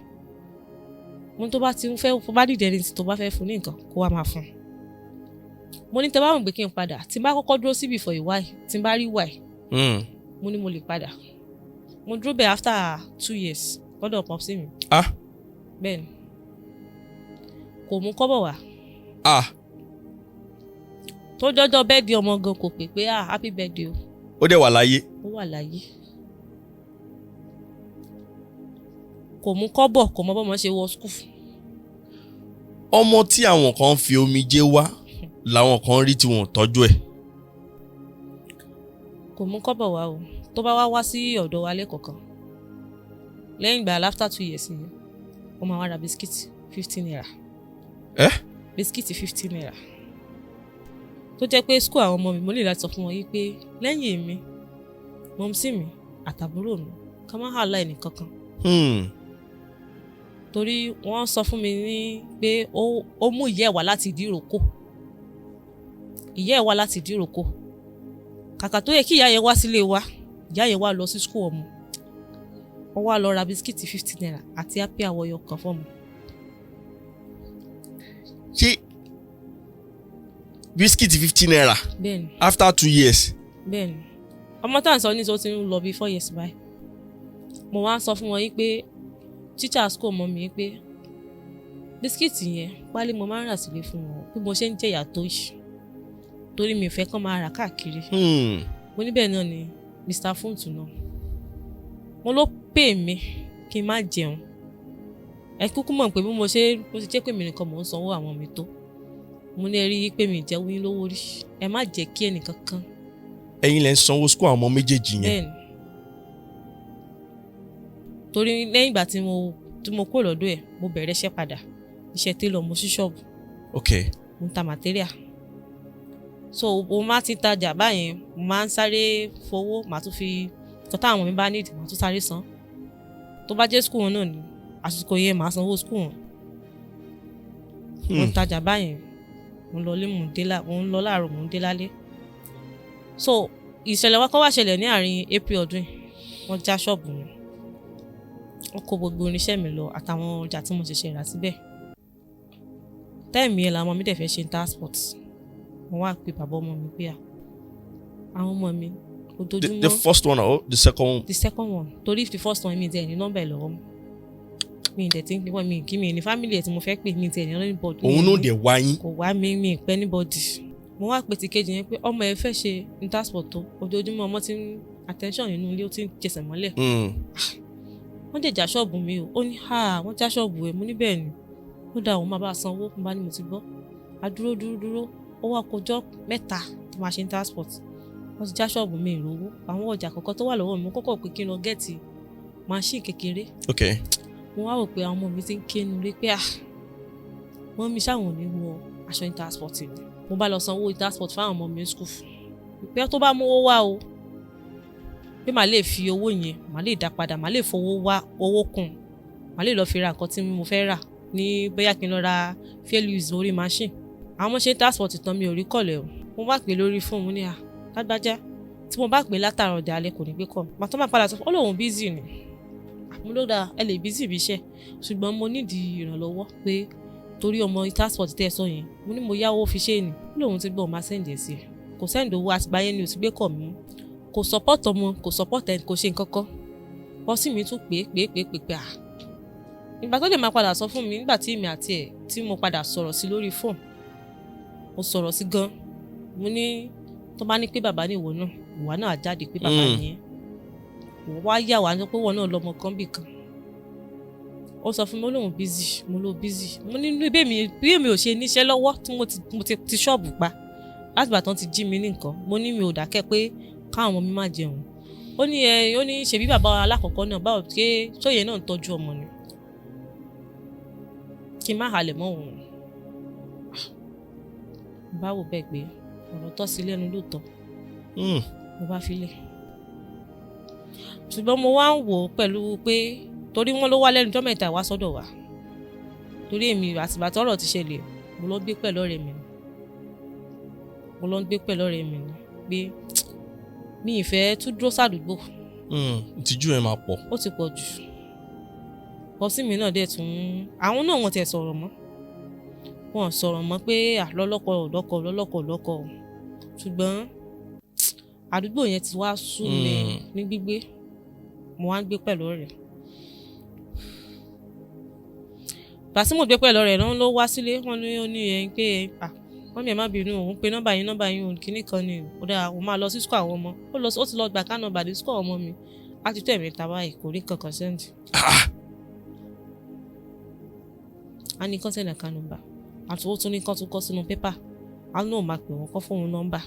S1: mo tó bá ti ń fẹ́ bá dìde ẹni tó bá fẹ́ fún ní nǹkan kó wá máa fún un mo ní tẹ́ bá mọ̀ pé kí n padà tí n bá kọ́kọ́ dúró síbi for a while tí n bá rí why mo ní mo lè padà mo dúró bẹ́ẹ̀ after 2 years lọ́dọ̀ pọ̀ sí mi bẹ́ẹ̀ ni kò mú kọ́bọ̀ wá tó jọjọ birthday ọmọ gan kò pè pé happy birthday o.
S2: Ó dẹ̀ wà láyé.
S1: Ó wà láyé. Kò mú kọ́bọ̀, kò mọ bọ́mọ ṣe wọ school.
S2: Ọmọ tí àwọn kan fi omijé wá làwọn kan rí tí wọ́n tọ́jú ẹ̀.
S1: Kò mú kọ́bọ̀ wá o. Tó bá wá sí ọ̀dọ̀ wa lẹ́kọ̀ọ̀kan. Lẹ́yìn ìgbà after 2 years yẹn, ó máa wá ra bisikíìtì 15 naira. Bisikíìtì 15 naira. Tó jẹ́ pé school àwọn ọmọ mi mo lè láti sọ fún wọn yìí pé lẹ́yìn èmi, mọ̀mísí mi àtàbúrò mi ká má hàlá ẹnì kankan. Torí wọ́n sọ fún mi ní pé ó mú ìyá ẹ̀ wá láti ìdíròkò. Ìyá ẹ̀ wá láti ìdíròkò. Kàkà tó yẹ kí ìyá yẹn wá sílé wa, ìyá yẹn wá lọ sí school ọmọ. Wọ́n wá lọ ra bisikíìtì 15 naira àti happy àwọ̀yọ̀ kan fún mi.
S2: Ṣé bisikíìtì 15 naira?
S1: Bẹ́ẹ̀ni.
S2: After 2 years?
S1: Bẹ́ẹ̀ni. Ọmọ tá à ń sọ ní tó ti ń lọ bí 4 years báyìí. Mo wá sọ fún wọn yìí pé teacher school mọ̀ mí pé bisikíìtì yẹn pálí mo máa ń rà sílé fún wọn bí mo ṣe ń jẹ̀yà tó yìí torí mi ò fẹ́ kán máa rà káàkiri. Mo níbẹ̀ náà ni Mr. Funtu náà. Mo ló pè mí kí n má jẹun. Ẹ kúkú mọ̀ pé bí mo ṣe jẹ́ pé mi nìkan mò ń sanwó àwọn mi tó. Mo ní ẹ rí i pé mi jẹ́ wín lówó rí. Ẹ má jẹ́ kí ẹnìkan kan.
S2: Ẹ̀yin lẹ ń sanwó school àwọn ọmọ méjèèjì yẹn.
S1: Bẹ́ẹ̀ni. Torí lẹ́yìn ìgbà tí mo kúrò lọ́dọ̀ ẹ̀ mo bẹ̀rẹ̀ iṣẹ́ padà. Iṣẹ́ tailor mo ṣí ṣọ́ọ̀bù.
S2: Okay.
S1: Mo ń ta material. So mo máa ti tajà báyẹn mo máa ń sáré fowó màá tún fi tọ́tà àwọn mi bá nídìí màá tún sáré san. Tó bá jẹ́ school wọn náà ni àsìkò yẹn màá sanwó school wọn. Mo ń tajà báyẹn mo ń lọ láàárọ̀ mo ń dé lálẹ́. So ìṣẹ̀lẹ̀ wa kọ́ wá ṣẹlẹ̀ ní àárín April ọdún yìí. Wọ́n já ṣọ́ọ̀bù mi. Wọ́n kó gbogbo irinṣẹ́ mi lọ àtàwọn ọjà tí mo ṣẹ̀ṣẹ̀ rà síbẹ̀. Táìmì yẹn làwọn ọmọ mi dẹ̀ fẹ́ ṣe passport. Mo wá pe bàbá ọmọ mi pé àwọn ọmọ mi ojoojúmọ́.
S2: The first one or the second one?
S1: The second one. Torí if the first one mi tẹ̀ ní nọ́mbà ẹ̀ lọ́wọ́ mi dẹ̀ tí ń pín mi kí mi ní family ẹ̀ tí mo fẹ́ pè mí tẹ̀ ní anybody.
S2: Òun náà dẹ̀ wá yín.
S1: Kò wá mi pẹ́ anybody. Mo wá pe ti kejì yẹn pé ọmọ ẹ fẹ́ ṣe passport tó ojoojúmọ́ ọmọ tí ń attention nínú ilé ó ti ń jẹsẹ̀ mọ́lẹ̀. Wọ́n dẹ̀ já ṣọ́ọ̀bù mi o. Ó ní wọ́n já ṣọ́ọ̀bù ẹ̀ mo ní bẹ́ẹ̀ ni. Ó dá òun máa bá a sanwó mo bá ní mo ti gbọ́. A dúró ó wá kọjọ́ 3 tí máa ṣe passport. Wọ́n ti já ṣọ́ọ̀bù mi ìrówó. Àwọn ọjà kọ̀ọ̀kan tó wà lọ́wọ́ mi mo kọ́kọ́ pé kí n lọ gẹ́ẹ̀tì machine kékeré.
S2: Okay.
S1: Mo wá rò pé àwọn ọmọ mi ti ń kénu rí pé wọ́n mi ṣáwọn ò ní wọ aṣọ passport mi. Mo bá lọ sanwó passport fún àwọn ọmọ mi ní school. Pé tó bá mú owó wá o pé màá lè fi owó yẹn màá lè dá padà màá lè fowó wá owó kún màá lè lọ fi ra nǹkan tí mo fẹ́ rà ní bóyá kí n lọ ra fail use lórí machine. Àwọn ọmọ ṣe passport tán mi ò rí kọ̀lẹ̀ o. Mo bá pè lórí fóònù ní lágbájá tí mo bá pè látàárọ̀ ọ̀dẹ̀ alẹ́ kò ní gbé kọ̀. Màá tó máa padà sọ fún olóhùn busy ni. Mo ló dáa ẹ lè busy bí iṣẹ́ ṣùgbọ́n mo nídìí ìrànlọ́wọ́ pé torí ọmọ passport tẹ́ ẹ sọ yẹn mo ní mo yáwó fi ṣe ni. Olóhùn ti gbọ́ máa send ẹ̀ sí ẹ. Kò send owó àtìgbáyé ni ò ti gbé kọ̀ mí. Kò support ọmọ kò support ẹ̀ kò ṣe nǹkan kan. Bọ́sì mi tún pé ìgbà tó lè máa padà sọ fún mi nígbà tí èmi àti ẹ̀ tí mo padà sọ̀rọ̀ sí lórí fóònù mo sọ̀rọ̀ sí gan mo ní tó bá ní pé bàbá ní ìwọ náà ìwà náà jáde pé bàbá yẹn wọ́n wá yà wá pé wọ́n náà lọ́mọ kan bì kan ó sọ fún mi olóhùn busy mo ló busy mo ní bí èmi ò ṣe níṣẹ́ lọ́wọ́ tí mo ti ṣọ́ọ̀bù pa láti ìgbà tán ti jí mi ní nǹkan mo ní mi ò dákẹ́ pé káwọn ọmọ mi má jẹun ó ní ṣebí bàbá alákọ̀ọ́kọ́ náà báwo ké sóyè náà ń tọ́jú ọmọ ni kí n má halẹ̀ mọ́ òun báwo bẹ́ẹ̀ gbé ọ̀rọ̀ tọ́ sí lẹ́nu lóòótọ́ mo bá filẹ̀ ṣùgbọ́n mo wá ń wò ó pẹ̀lú pé torí wọ́n ló wá lẹ́nu ọjọ́ mẹ́ta wá sọ́dọ̀ wa torí èmi àtìgbà tọ́rọ̀ ti ṣẹlẹ̀ mo lọ gbé pẹ̀lú ọ̀rẹ́ mi pé mi ìfẹ́ tún dúró sádùúgbò.
S2: Ìtìjú ẹ máa pọ̀.
S1: Ó ti pọ̀ jù bọ́sí mi náà dẹ̀ tún àwọn náà wọ́n ti sọ̀rọ̀ mọ́ wọn sọ̀rọ̀ mọ́ pé lọ́lọ́kọ̀ ṣùgbọ́n àdúgbò yẹn ti wá sú mi ní gbígbé mo wá ń gbé pẹ̀lú ọ̀rẹ́ gbà tí mo gbé pẹ̀lú ọ̀rẹ́ náà ló wá sílé wọn ní ó ní ẹyin pé wọ́n mi ẹ̀ má bínú òun pe nọ́mbà yín òun kìíní kan ni ó dáa òun máa lọ sí school àwọn ọmọ ó ti lọ gbà ká nọ́mbà dé school ọmọ mi á ti tó ẹ̀mẹ́ta báyìí kò rí kankan sẹ́ǹdì. a ní kán sẹ́ǹdì ká nọ́mbà àti ó tún ní kán tún kọ́ sínú pépà á ní òun máa pè wọ́n kọ́ fóun nọ́mbà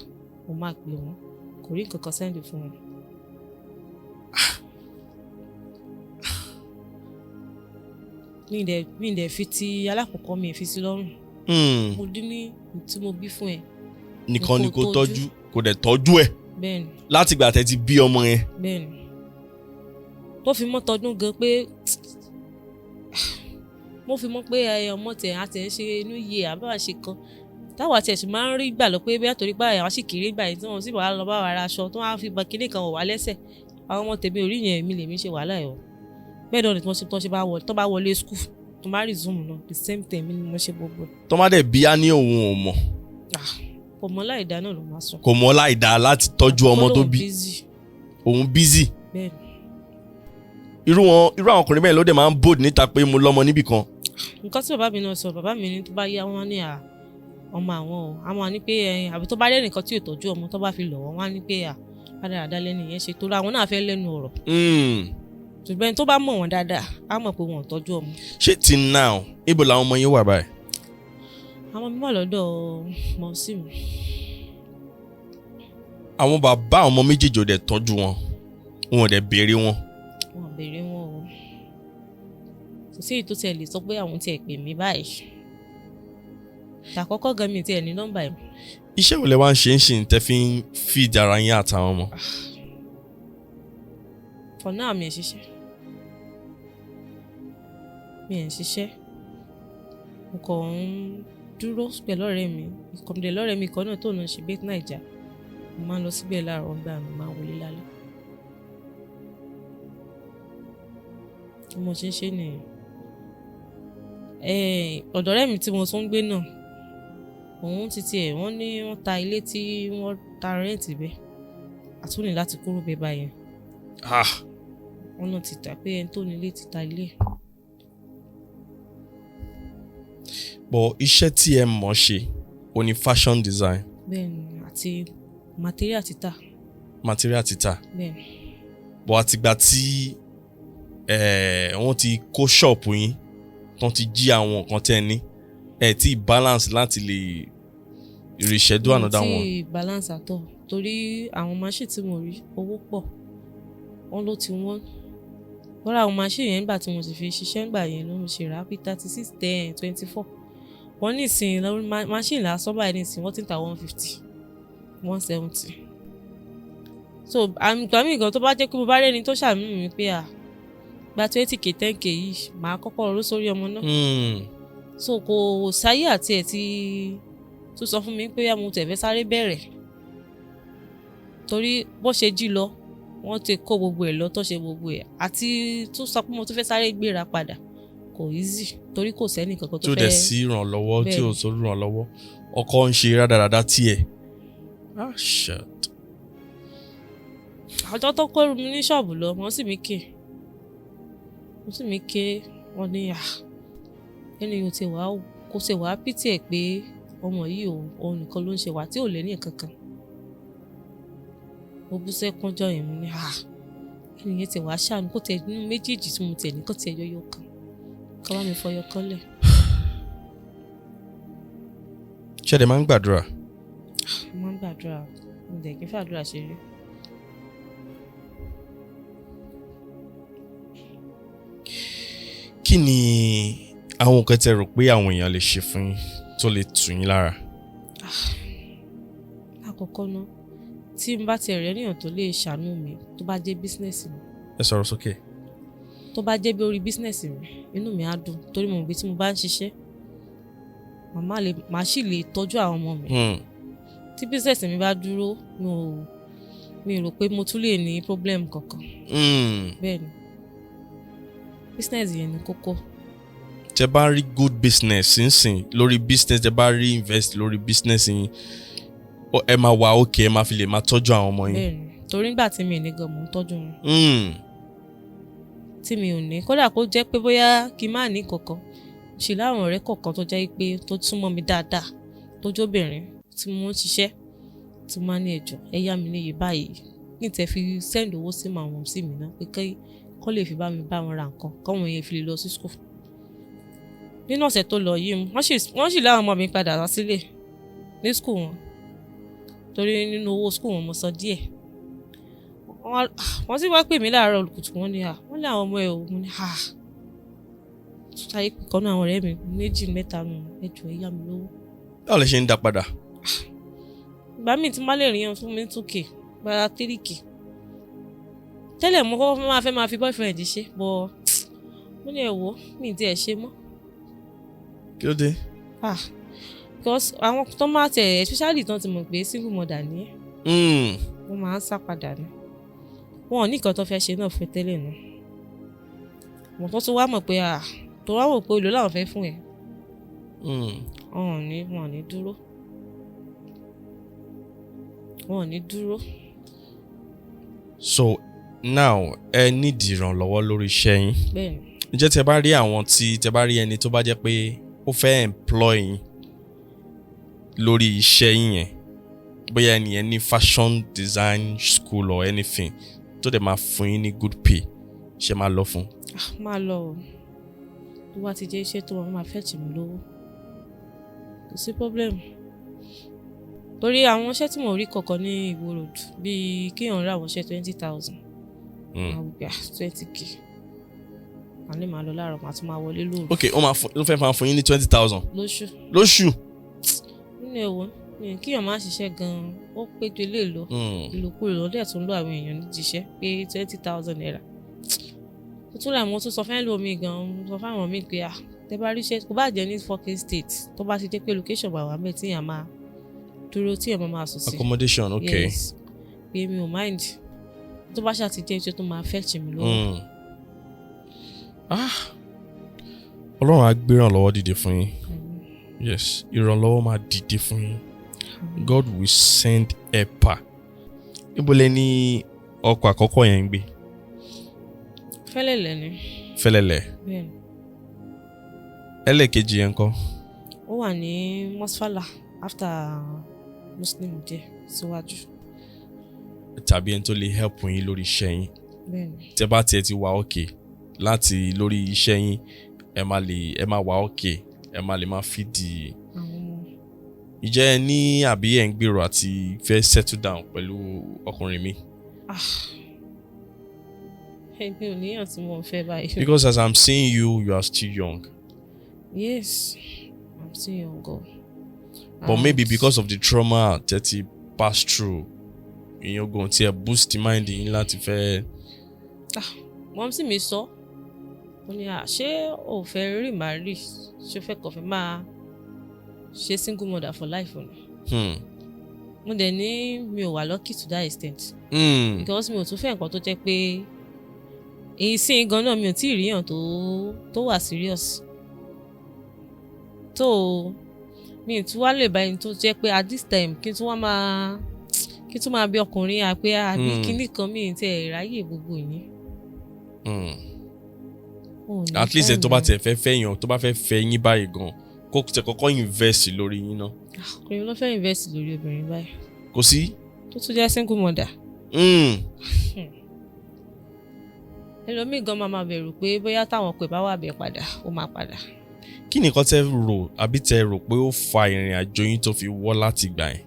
S1: òun máa pè wọ́n kò rí kankan sẹ́ǹdì fún wọn. mi ì dẹ̀ fi ti alákọ̀ọ́kọ́ mi ì fi sí lọ́rùn. mo dín ní tí mo bí fún ẹ.
S2: nìkan ni kò tọ́jú kò dẹ̀ tọ́jú ẹ̀.
S1: bẹ́ẹ̀ni.
S2: láti ìgbà tẹ́ ti bí ọmọ yẹn.
S1: bẹ́ẹ̀ni. tó fi mọ́ tọdún gan pé mo fi mọ́ pé ọmọ tẹ̀ àti ẹ̀ ń ṣe inú iye àbá ṣe kan táwọn àti ẹ̀sùn máa ń rí gbà lọ pé bí àtòrí gbà àwọn sì kéré gbà yìí tí wọ́n sì wà lọ bá wa ra aṣọ tó wọ́n á fi bọ kinní kan wọ̀ wá lẹ́sẹ̀ àwọn ọmọ tèmi orí yẹn mi lèmi ṣe wàhálà ẹ̀ o bẹ́ẹ̀ náà ni tó bá wọlé school tó bá resume náà the same thing mi ni mo ṣe gbogbo ẹ̀.
S2: tó má dẹ̀ bí á ní òun ò mọ̀.
S1: kò mọ̀ láìda náà ló máa sọ.
S2: kò mọ̀ láìda láti tọ́jú ọmọ tó bí òun busy.
S1: bẹ́ẹ̀ni.
S2: irú àwọn ọkùnrin bẹ́ẹ̀ ló dẹ̀ máa ń bold níta pé mo lọ́mọ níbì kan.
S1: nǹkan tí bàbá mi náà sọ bàbá mi ní tó bá yá wọn ní ọmọ àwọn o àwọn ní pé àbí tó bá rẹ́ nìkan tí ò tọ́jú ọmọ tó bá fi lọ̀ wọ́n wá ní pé àdáradá lẹ́nu yẹn ṣe torí àwọn náà fẹ́ lẹ́nu ọ̀rọ̀. ṣùgbọ́n tó bá mọ̀ wọ́n dáadáa á mọ̀ pé wọ́n ò tọ́jú ọmọ.
S2: ṣé ti now ibo làwọn ọmọ yẹn wà báyìí.
S1: àwọn mi wà lọ́dọ̀ mọ̀ọ́sí mi.
S2: àwọn bàbá àwọn ọmọ méjèèjì ò dẹ̀ tọ́jú wọn wọn ò dẹ̀ béèrè wọn.
S1: wọn ò béèrè wọn o kò sí èyí tó tiẹ̀ lè sọ pé àwọn tiẹ̀ pè mí báyìí tàkọ́kọ́ gan mi tiẹ̀ ní nọ́mbà ẹ̀.
S2: iṣẹ́ wo lẹ wá ń ṣe ń ṣe tẹ́ fi ń feed ara yín àtàwọn ọmọ.
S1: for now mi ẹ̀ ṣiṣẹ́ mo kàn ń dúró pẹ̀lú ọ̀rẹ́ mi ìkọ̀mọdé lọ́rẹ́ mi kan náà tó náà ṣe bẹ́ẹ̀ Naija mo máa ń lọ síbẹ̀ láàárọ̀ gbà mí máa ń wọlé lálẹ́. mo ṣe ń ṣe nìyẹn ọ̀dọ̀ ọ̀rẹ́ mi tí mo tún ń gbé náà òun ti tiẹ̀ wọ́n ní wọ́n ta ilé tí wọ́n ta rẹ́ǹtì bẹ́ẹ̀ àtúnì láti kúrò bẹ́ẹ̀ báyẹn. wọ́n náà ti tà pé ẹni tó nílé ti ta ilé.
S2: bọ̀ iṣẹ́ tí ẹ mọ̀ ṣe o ní fashion design.
S1: bẹ́ẹ̀ni àti material títà.
S2: material títà.
S1: bẹ́ẹ̀ni.
S2: bọ̀ àtìgbà tí wọ́n ti kó ṣọ́ọ̀pù yín tán ti jí àwọn nǹkan tẹ́ ní tí balance láti lè reschedule another one.
S1: tí balance àtọ̀ torí àwọn machine tí mo rí owó pọ̀ wọ́n ló ti wọ́n lọ́ra àwọn machine yẹn nígbà tí mo sì fi ṣiṣẹ́ nígbà yẹn ló ń ṣe rà bí 36 10 24 wọ́n ní ìsìn machine lásán báyìí ní ìsìn wọ́n ti ń ta 150 170 so àgbà mí gan tó bá jẹ́ pé mo bá rẹ́ni tó ṣàmì mi pé gba 20k 10k yìí màá kọ́kọ́ rọ́ sórí ọmọ náà. so kò sáyé àti ẹ̀ tí tó sọ fún mi pé mo tẹ̀fẹ́ sáré bẹ̀rẹ̀ torí bó ṣe jí lọ wọ́n ti kó gbogbo ẹ̀ lọ tó ṣe gbogbo ẹ̀ àti tó sọ pé mo tún fẹ́ sáré gbéra padà kò easy torí kò sẹ́ni kankan tó fẹ́.
S2: tó dẹ̀ sí ìrànlọ́wọ́ tí ò sórí ìrànlọ́wọ́ ọkọ ń ṣe rádaràda tiẹ̀. shit.
S1: ọjọ́ tó kó mi ní ṣọ́ọ̀bù lọ wọ́n sì mí ké wọ́n ní ẹni yóò ti wá kó ṣe wá pìtì ẹ̀ pé ọmọ yìí òun nìkan ló ń ṣe wá tí ò lè ní kankan mo bú sẹ́kún jọ yẹn mo ní ẹni yẹn ti wá ṣàánú kó tẹ nínú méjèèjì tí mo tẹ̀ ní kó tẹ yọyọ kan ká bá mi fọyọ kan lẹ̀.
S2: ṣé ẹ máa ń gbàdúrà.
S1: mo máa ń gbàdúrà mo dẹ̀ kí n fàdúrà ṣeré.
S2: kí ni àwọn nǹkan tẹ́ rò pé àwọn èèyàn lè ṣe fún yín tó lè tù yín lára.
S1: àkọ́kọ́ náà tí n bá ti rẹ̀ níyàn tó lè ṣàánú mi tó bá jẹ́ bísínẹ́sì mi.
S2: ẹ sọ̀rọ̀ sókè.
S1: tó bá jẹ́ bí orí bísínẹ́sì mi inú mi á dùn torí mo mọ̀ pé tí mo bá ń ṣiṣẹ́ màá sì lè tọ́jú àwọn ọmọ mi. tí bísínẹ́sì mi bá dúró mi rò pé mo tún lè ní problem kankan. bẹ́ẹ̀ ni bísínẹ́sì yẹn ni kókó.
S2: tẹ́ bá rí good business sínsìn lórí business tẹ́ bá rí invest lórí business yín ẹ máa wà òkè ẹ máa fi lè máa tọ́jú àwọn ọmọ yín.
S1: bẹ́ẹ̀ni torí nígbà tí mi ò ní gan mò ń tọ́jú wọn. tí mi ò ní kódà kó jẹ́ pé bóyá kí n má ní kankan ṣe láwọn ọ̀rẹ́ kọ̀ọ̀kan tó jẹ́ pé tó súnmọ́ mi dáadáa tó jóbìnrin tí mo ń ṣiṣẹ́ tí mo máa ní ẹjọ́ ẹ yá mi níye báyìí ní tẹ́ fi send owó sí màwọn sí mi náà pé kọ́ lè fi bá mi bá wọn ra nǹkan káwọn yẹn fi lè lọ sí school. nínú ọ̀sẹ̀ tó lọ yìí wọ́n sì láwọn ọmọ mi padà wá sílé ní school wọn torí nínú owó school wọn mo san díẹ̀. wọ́n sì wá pè mí láàárọ̀ olùkùtù wọn ni wọ́n lé àwọn ọmọ ẹ̀ ò mo ní ṣáyé kan náà àwọn ọ̀rẹ́ mi 2 3 nù ẹjọ́ ẹ yá mi lówó.
S2: báwo lè ṣe ń dá padà.
S1: ìgbà míì tí má lè rìn yàn fún mi 2k bára 3k tẹ́lẹ̀ mo kọ́kọ́ máa fi boyfriend ṣe bọ́ mo ní ẹ̀wọ́ mi ì tiẹ̀ ṣe mọ́.
S2: kí ló dé.
S1: because àwọn tó máa tẹ̀ especially tán ti mọ̀ pé single mother ni wọ́n máa ń sá padà ni wọn ò ní nǹkan tó fẹ́ ṣe náà fún tẹ́lẹ̀ náà mo tó tún wá mọ̀ pé tó wá wò pé olè làwọn fẹ́ fún ẹ wọn ò ní dúró
S2: so now ẹ nídìí ìrànlọ́wọ́ lórí iṣẹ́ yín.
S1: bẹ́ẹ̀ni.
S2: ǹjẹ́ tẹ bá rí ẹni tó bá jẹ́ pé ó fẹ́ employ yín lórí iṣẹ́ yín yẹn bóyá ẹni yẹn ní fashion design school or anything tó dẹ̀ máa fún yín ní good pay ṣe máa lọ fún.
S1: máa lọ o tó bá ti jẹ́ iṣẹ́ tó wọn máa fẹ́ tì mí lówó kò sí problem torí àwọn iṣẹ́ tí mo rí kọ̀ọ̀kan ní ìgboro bíi kéèyàn rà àwọn iṣẹ́ 20,000 àwọn gbà 20k àlẹ́ máa lọ láàárọ̀ màá tún máa wọlé lóru.
S2: ok ó fẹ́ máa fún yín ní 20,000. lóṣù.
S1: nínú ẹ̀wọ̀n kíyàn máa ṣiṣẹ́ gan-an ó péjú ilé lọ ìlòkulò lọ́dẹ̀ tún lọ àwọn èèyàn nídìí iṣẹ́ pé 20,000 naira. ó tún láì mo tún sọ fẹ́ẹ́ lómi gan-an sọ fáwọn míì pé tẹ bá rí iṣẹ́ kó bá jẹ́ ní fucking state tó bá ti dé pé location bàwá mẹ́ẹ̀ tí èèyàn máa dúró tí èèyàn máa sùn sí.
S2: accommodation ok.
S1: yes pé mi ò mind tó bá ṣàti jẹ́ iṣẹ́ tó máa fetch mi lọ́wọ́.
S2: ọlọ́run á gbé ìrànlọ́wọ́ dìde fún yín. yes ìrànlọ́wọ́ máa dìde fún yín. God will send helper. níbo lẹ ní ọkọ̀ àkọ́kọ́ yẹn ń gbé.
S1: Fẹ́lẹ́lẹ̀ ni.
S2: Fẹ́lẹ́lẹ̀.
S1: bẹ́ẹ̀ni.
S2: ẹlẹ́ẹ̀kejì yẹn ńkọ́.
S1: ó wà ní Mosfala after Muslim díẹ̀ síwájú.
S2: tàbí ẹni tó lè help yín lórí iṣẹ́ yín.
S1: bẹ́ẹ̀ni.
S2: tẹ́ bá tiẹ̀ ti wà okay láti lórí iṣẹ́ yín ẹ máa wà okay ẹ máa lè máa fìdí. ìjẹ́ ẹ ní àbí ẹ̀ ń gbèrò àti fẹ́ settle down pẹ̀lú ọkùnrin mi.
S1: èmi ò níyàn tí mo fẹ́ báyìí.
S2: because as I'm seeing you are still young.
S1: yes I'm still young girl.
S2: but maybe because of the trauma that you pass through ìyẹn ogun tí ẹ boost mind yín láti fẹ́.
S1: mọ́m sì mi sọ ó ní ṣé o fẹ́ rí màá rí ṣé o fẹ́ kàn fẹ́ máa ṣe single mother for life o ni. mo dẹ̀ ní mi ò wà lucky to that extent. because mi ò tún fẹ́ nǹkan tó jẹ́ pé èyí sí gan náà mi ò tí ì ríyàn tó wà serious. tó mi ì tún wá lè bá ẹni tó jẹ́ pé at this time kí n tún máa bí ọkùnrin àpé àbí kíní kan mi ì tẹ̀ ráyè gbogbo yìí.
S2: at least tó bá tẹ̀ fẹ́ yàn tó bá fẹ́ yín báyìí gan kó tẹ̀ kọ́kọ́ invest lórí yín náà.
S1: ọkùnrin ló fẹ́ invest lórí obìnrin báyìí.
S2: kò sí.
S1: tó tún jẹ́ single mother. ẹlòmíì gan máa bẹ̀rù pé bóyá táwọn pè bá wà bẹ̀ padà ó máa padà.
S2: kí ni nǹkan tẹ́ rò àbí tẹ́ rò pé ó fa ìrìn àjò yín tó fi wọ́ láti gbà yẹn.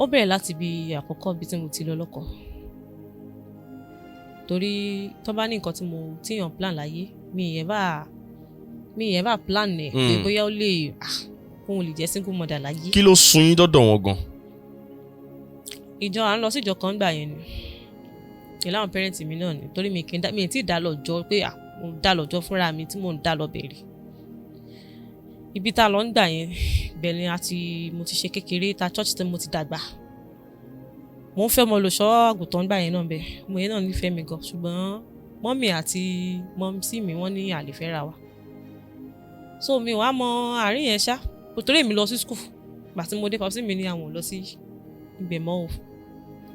S1: ó bẹ̀rẹ̀ láti bí àkọ́kọ́ bí tí mo ti lọ lọ́kọ torí tó bá ní nǹkan tí mo tíyàn plan láyé mi ìyẹn bá plan ẹ̀ pé bóyá ó lè kóun lè jẹ́ single mother láyé.
S2: kí ló sún yín dọ́dọ̀ wọn gan.
S1: ìjọ à ń lọ síjọ kan gbà yẹn ni ìlà àwọn parents mi náà ni torí mi ì tí ì dá lọ́jọ́ pé mo dá lọ́jọ́ fúnra mi tí mò ń dá lọ bẹ̀rẹ̀ ibi tá a lọ ń gbà yẹn bẹ̀rẹ̀ mo ti ṣe kékeré ta church tí mo ti dàgbà mo ń fẹ́ mo lò ṣọ́ àgùntàn gbà yẹn náà bẹ́ẹ̀ mo yẹn náà nífẹ̀ẹ́ mi gan ṣùgbọ́n mọ́mì àti mọ́mísì mi wọ́n ní àlè fẹ́ra wa so mi ò wá mọ àárín yẹn ṣá torí èmi lọ sí school gbà tí mo dé papọ̀ sí mi ní àwọn ò lọ sí ibẹ̀ mọ́ o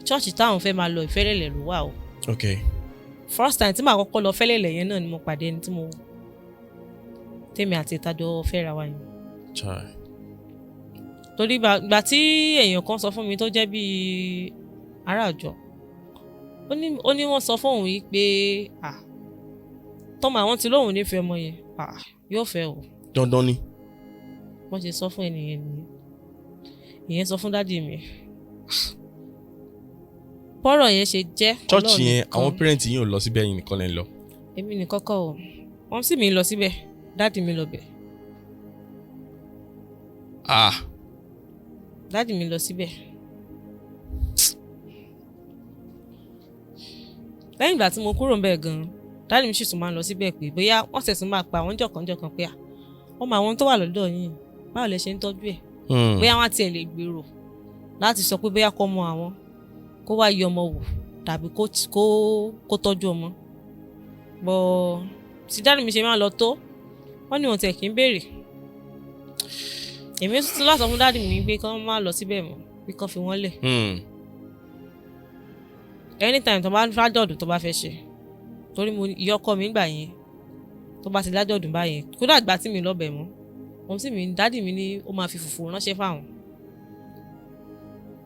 S1: chọ́ọ̀chì táwọn fẹ́ máa lọ Ìfẹ́lẹ́lẹ̀ ló wà o.
S2: okay.
S1: first time tí màá kọ́kọ́ lọ Fẹ́lẹ́lẹ̀ yẹn náà ni mo pàdé ẹni tí mo tèmi àti ìtajọ fẹ́ra wa yẹn.
S2: Chai.
S1: Torí gbà tí èèyàn kan sọ fún mi tó jẹ́ bíi ará àjọ, ó ní wọ́n sọ fún òun yìí pé tọ́mọ àwọn tí lóun nífẹ̀ẹ́ ọmọ yẹn yóò fẹ́ o.
S2: Dandan ni.
S1: Wọ́n ṣe sọ fún ènìyàn nìyẹn. Ìyẹn sọ fún dádì mi. Bọ́rọ̀ yẹn ṣe jẹ́.
S2: Church yẹn àwọn parents yín ò lọ síbẹ̀, yín nìkan lẹ́ ń lọ.
S1: Èmi nìkan kọ́ o. Wọ́n sì mi lọ síbẹ̀, dádì mi lọ bẹ̀. Dádì mi lọ síbẹ̀. Lẹ́yìn ìgbà tí mo kúrò ń bẹ̀ gan-an, dádì mi sì tún máa ń lọ síbẹ̀ pé bóyá wọ́n sì tún máa pa àwọn jọ̀kanjọ̀kan pé ọmọ àwọn tó wà lọ́dọ̀ yín báwo lẹ ṣe ń tọ́jú ẹ̀. Bóyá wọ́n á tiẹ̀ lè gbèrò láti sọ pé bóyá kọ́ ọmọ àwọn kó wá yí ọmọ wò tàbí kó tọ́jú ọmọ. Bọ́ tí dádì mi ṣe máa lọ tó, wọ́n ní wọn tẹ̀ kí n béèrè. Èmi tún láti sọ fún dádì mi pé kán má lọ síbẹ̀ mọ́, pé kán fi wọ́n lẹ̀. Anytime tó bá lájọ̀dún tó bá fẹ́ ṣe, torí mo ìyá ọkọ mi gbà yẹn tó bá ti lájọ̀dún báyẹn, kódà ìgbà tí mi lọ́bẹ̀ mọ́, òun sì mi dádì mi ní ó máa fi fùfú ránṣẹ́ fáwọn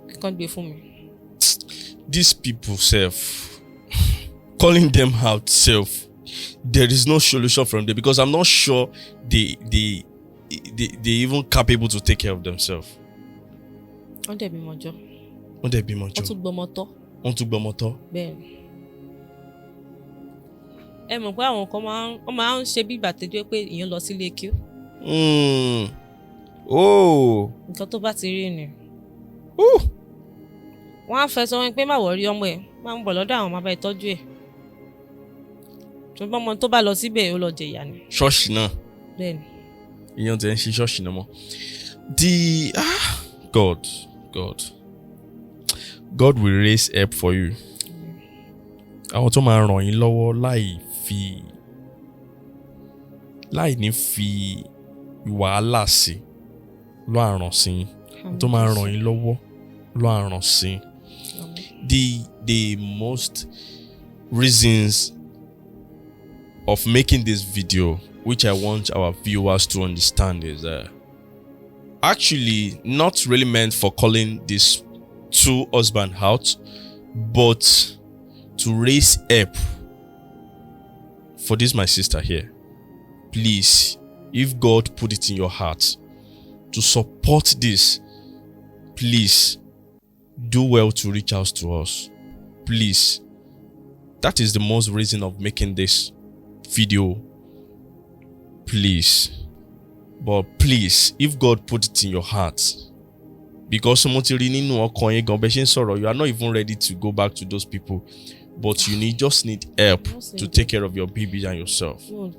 S1: kíkan gbé fún mi.
S2: These people self calling them out self, there is no solution from them because I'm not sure they even capable to take care of themselves.
S1: Wọ́n dẹ̀ bímọ jọ.
S2: Wọ́n dẹ̀ bímọ jọ.
S1: Wọ́n tún gbọmọ tọ́.
S2: Wọ́n tún gbọmọ tọ́.
S1: Bẹ́ẹ̀ni. Ẹ mọ̀ pé àwọn kan máa ń ṣe bí ìgbà tẹ́jọ́ pé èèyàn lọ sílé kí. Nǹkan tó bá ti rí ni. Wọ́n á fẹ́ sọ wọn pé má wọ̀rí ọmọ ẹ̀, máa ń bọ̀ lọ́dọ̀ àwọn máa bá ẹ tọ́jú ẹ̀. Ṣùgbọ́n ọmọ tó bá lọ síbẹ̀ ó lọ jẹ̀yà ni.
S2: Ṣọ́ọ̀ṣì náà.
S1: Bẹ́ẹ̀ni.
S2: Ìyẹn tẹ̀ ń ṣe ṣọ́ọ̀ṣì náà mọ́. God will raise help for you. Àwọn tó máa ràn yín lọ́wọ́ láì ní fi wàhálà sí ló àràn sí yín. Àwọn tó máa ràn yín lọ́wọ́ ló àràn sí yín. The most reasons of making this video, which I want our viewers to understand, is actually not really meant for calling these two husbands out, but to raise help for this my sister here. Please, if God put it in your heart to support this, please do well to reach out to us. Please. That is the most reason of making this video. Please. But please, if God put it in your heart, because you are not even ready to go back to those people, but you just need help to take care of your baby and yourself.
S1: Mo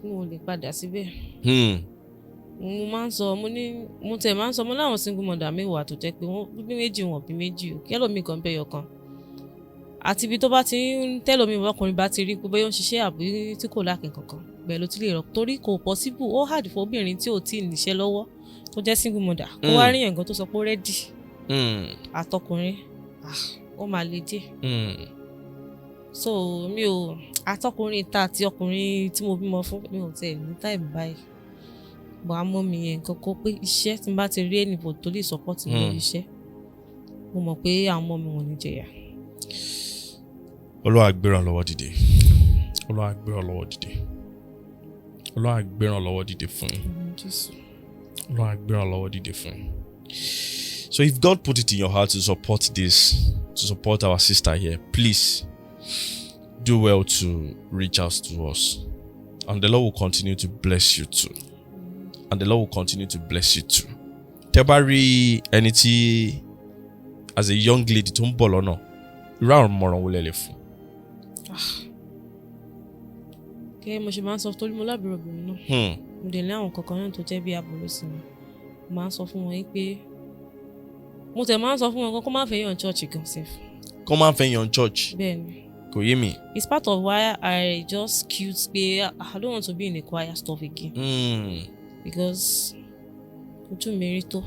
S1: tẹ̀ máa ń sọ mo láwọn single mother mẹ́wàá tó jẹ́ pé wọ́n bí méjì wọn bí méjì o kẹ́lòmíì kan bẹ́ẹ̀ yọkan àti ibi tó bá ti ń tẹ́lòmíì ọkùnrin bá ti rí pé bóyá ó ń ṣiṣẹ́ àbí tí kò láàkín kankan bẹ́ẹ̀ ló ti lè rọ torí kò possible ó hard fún obìnrin tí ò tí ì níṣẹ́ lọ́wọ́ tó jẹ́ single mother kó wá rí ẹ̀gán tó sọ pé ó rẹ́dì àtọkùnrin ó máa le díẹ̀ so mi ò àtọkùnrin ta àti ọkùnrin tí mo bímọ fún mi ò tẹ̀ ní táìmù báyìí bọ̀ àmọ́ mi yẹn kọ́kọ́ pé iṣẹ́ tí n bá ti rí ẹnìbò tó lè support mi lórí iṣẹ́ mo mọ̀ pé àwọn ọmọ mi wọ́n ní jẹ̀yà.
S2: Olúwa gbéra lọ́wọ́ dìde. Olúwa gbéra lọ́wọ́ dìde. Olúwa gbéra lọ́wọ́ dìde fún yín. Olúwa gbéra lọ́wọ́ dìde fún yín. So if God put it in your heart to support this, to support our sister here, please do well to reach out to us. And the Lord will continue to bless you too. And the Lord will continue to bless you too. Tẹ́bárí ẹni tí as a young lady tó ń bọ̀ lọ́nà, irú àwọn ọmọràn wo lẹ lè fún?
S1: Kẹ́ mo ṣe máa ń sọ torí mo lábúrò obìnrin náà. Mo dẹ̀ ní àwọn kankan náà tó jẹ́ bí àbúrò sí mi. Mo máa ń sọ fún wọn pé mo tẹ̀ máa ń sọ fún wọn kó má fẹ́ yàn church gan sef.
S2: Kó má fẹ́ yàn church?
S1: Bẹ́ẹ̀ni.
S2: Kò yé mi.
S1: It's part of why I just cute pé I don't want to be in a choir stuff again. Because ojú mi rí tó.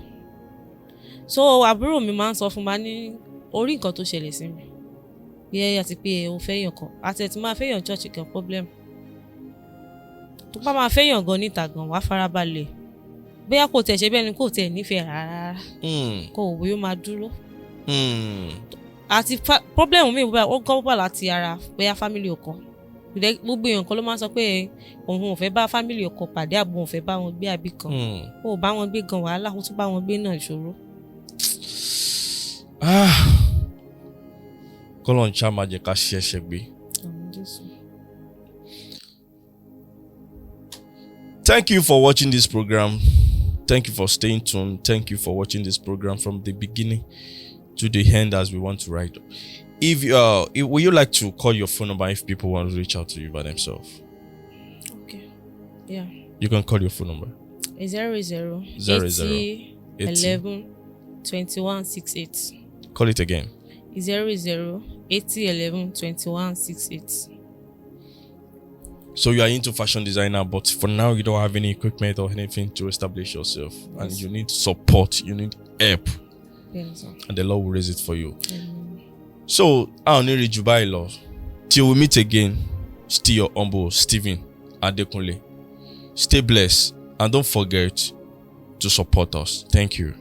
S1: So àbúrò mi máa ń sọ fún ma ní orí nǹkan tó ṣẹlẹ̀ sí mi bí ẹ àti pé o fẹ́ yàn kan àti ẹ̀ tí máa fẹ́ yàn church kan problem tó bá máa fẹ́yàn gan níta gan wàá farabalẹ̀ bóyá kò tẹ̀ ṣe bẹ́ẹ̀ ni kò tẹ̀ nífẹ̀ẹ́ rárá kò wò bóyá ó máa dúró àti problem mi bóyá ó gọ́ wà láti ara bóyá family ọkọ gbogbo èèyàn kan ló máa ń sọ pé òun ò fẹ́ bá family ọkọ pàdé àbò òun fẹ́ bá wọn gbé àbí kan ó bá wọn gbé gan wàhálà ó tún bá wọn gbé náà ìṣòro.
S2: kọ́lọ́n ṣá máa jẹ́ ká ṣe ẹ̀ṣẹ̀ gbé. Thank you for watching this program. Thank you for staying tuned. Thank you for watching this program from the beginning to the end as we want to write. If would you like to call your phone number if people want to reach out to you by themselves?
S1: Okay. Yeah.
S2: You can call your phone number.
S1: 00 11 21 68.
S2: Call it again.
S1: 00 11 21 68.
S2: So you are into fashion designer, but for now you don't have any equipment or anything to establish yourself, yes. And you need support, you need help,
S1: yes,
S2: and the Lord will raise it for you. So I only read you by law. Till we meet again, still your humble Stephen Adekunle. Stay blessed and don't forget to support us. Thank you.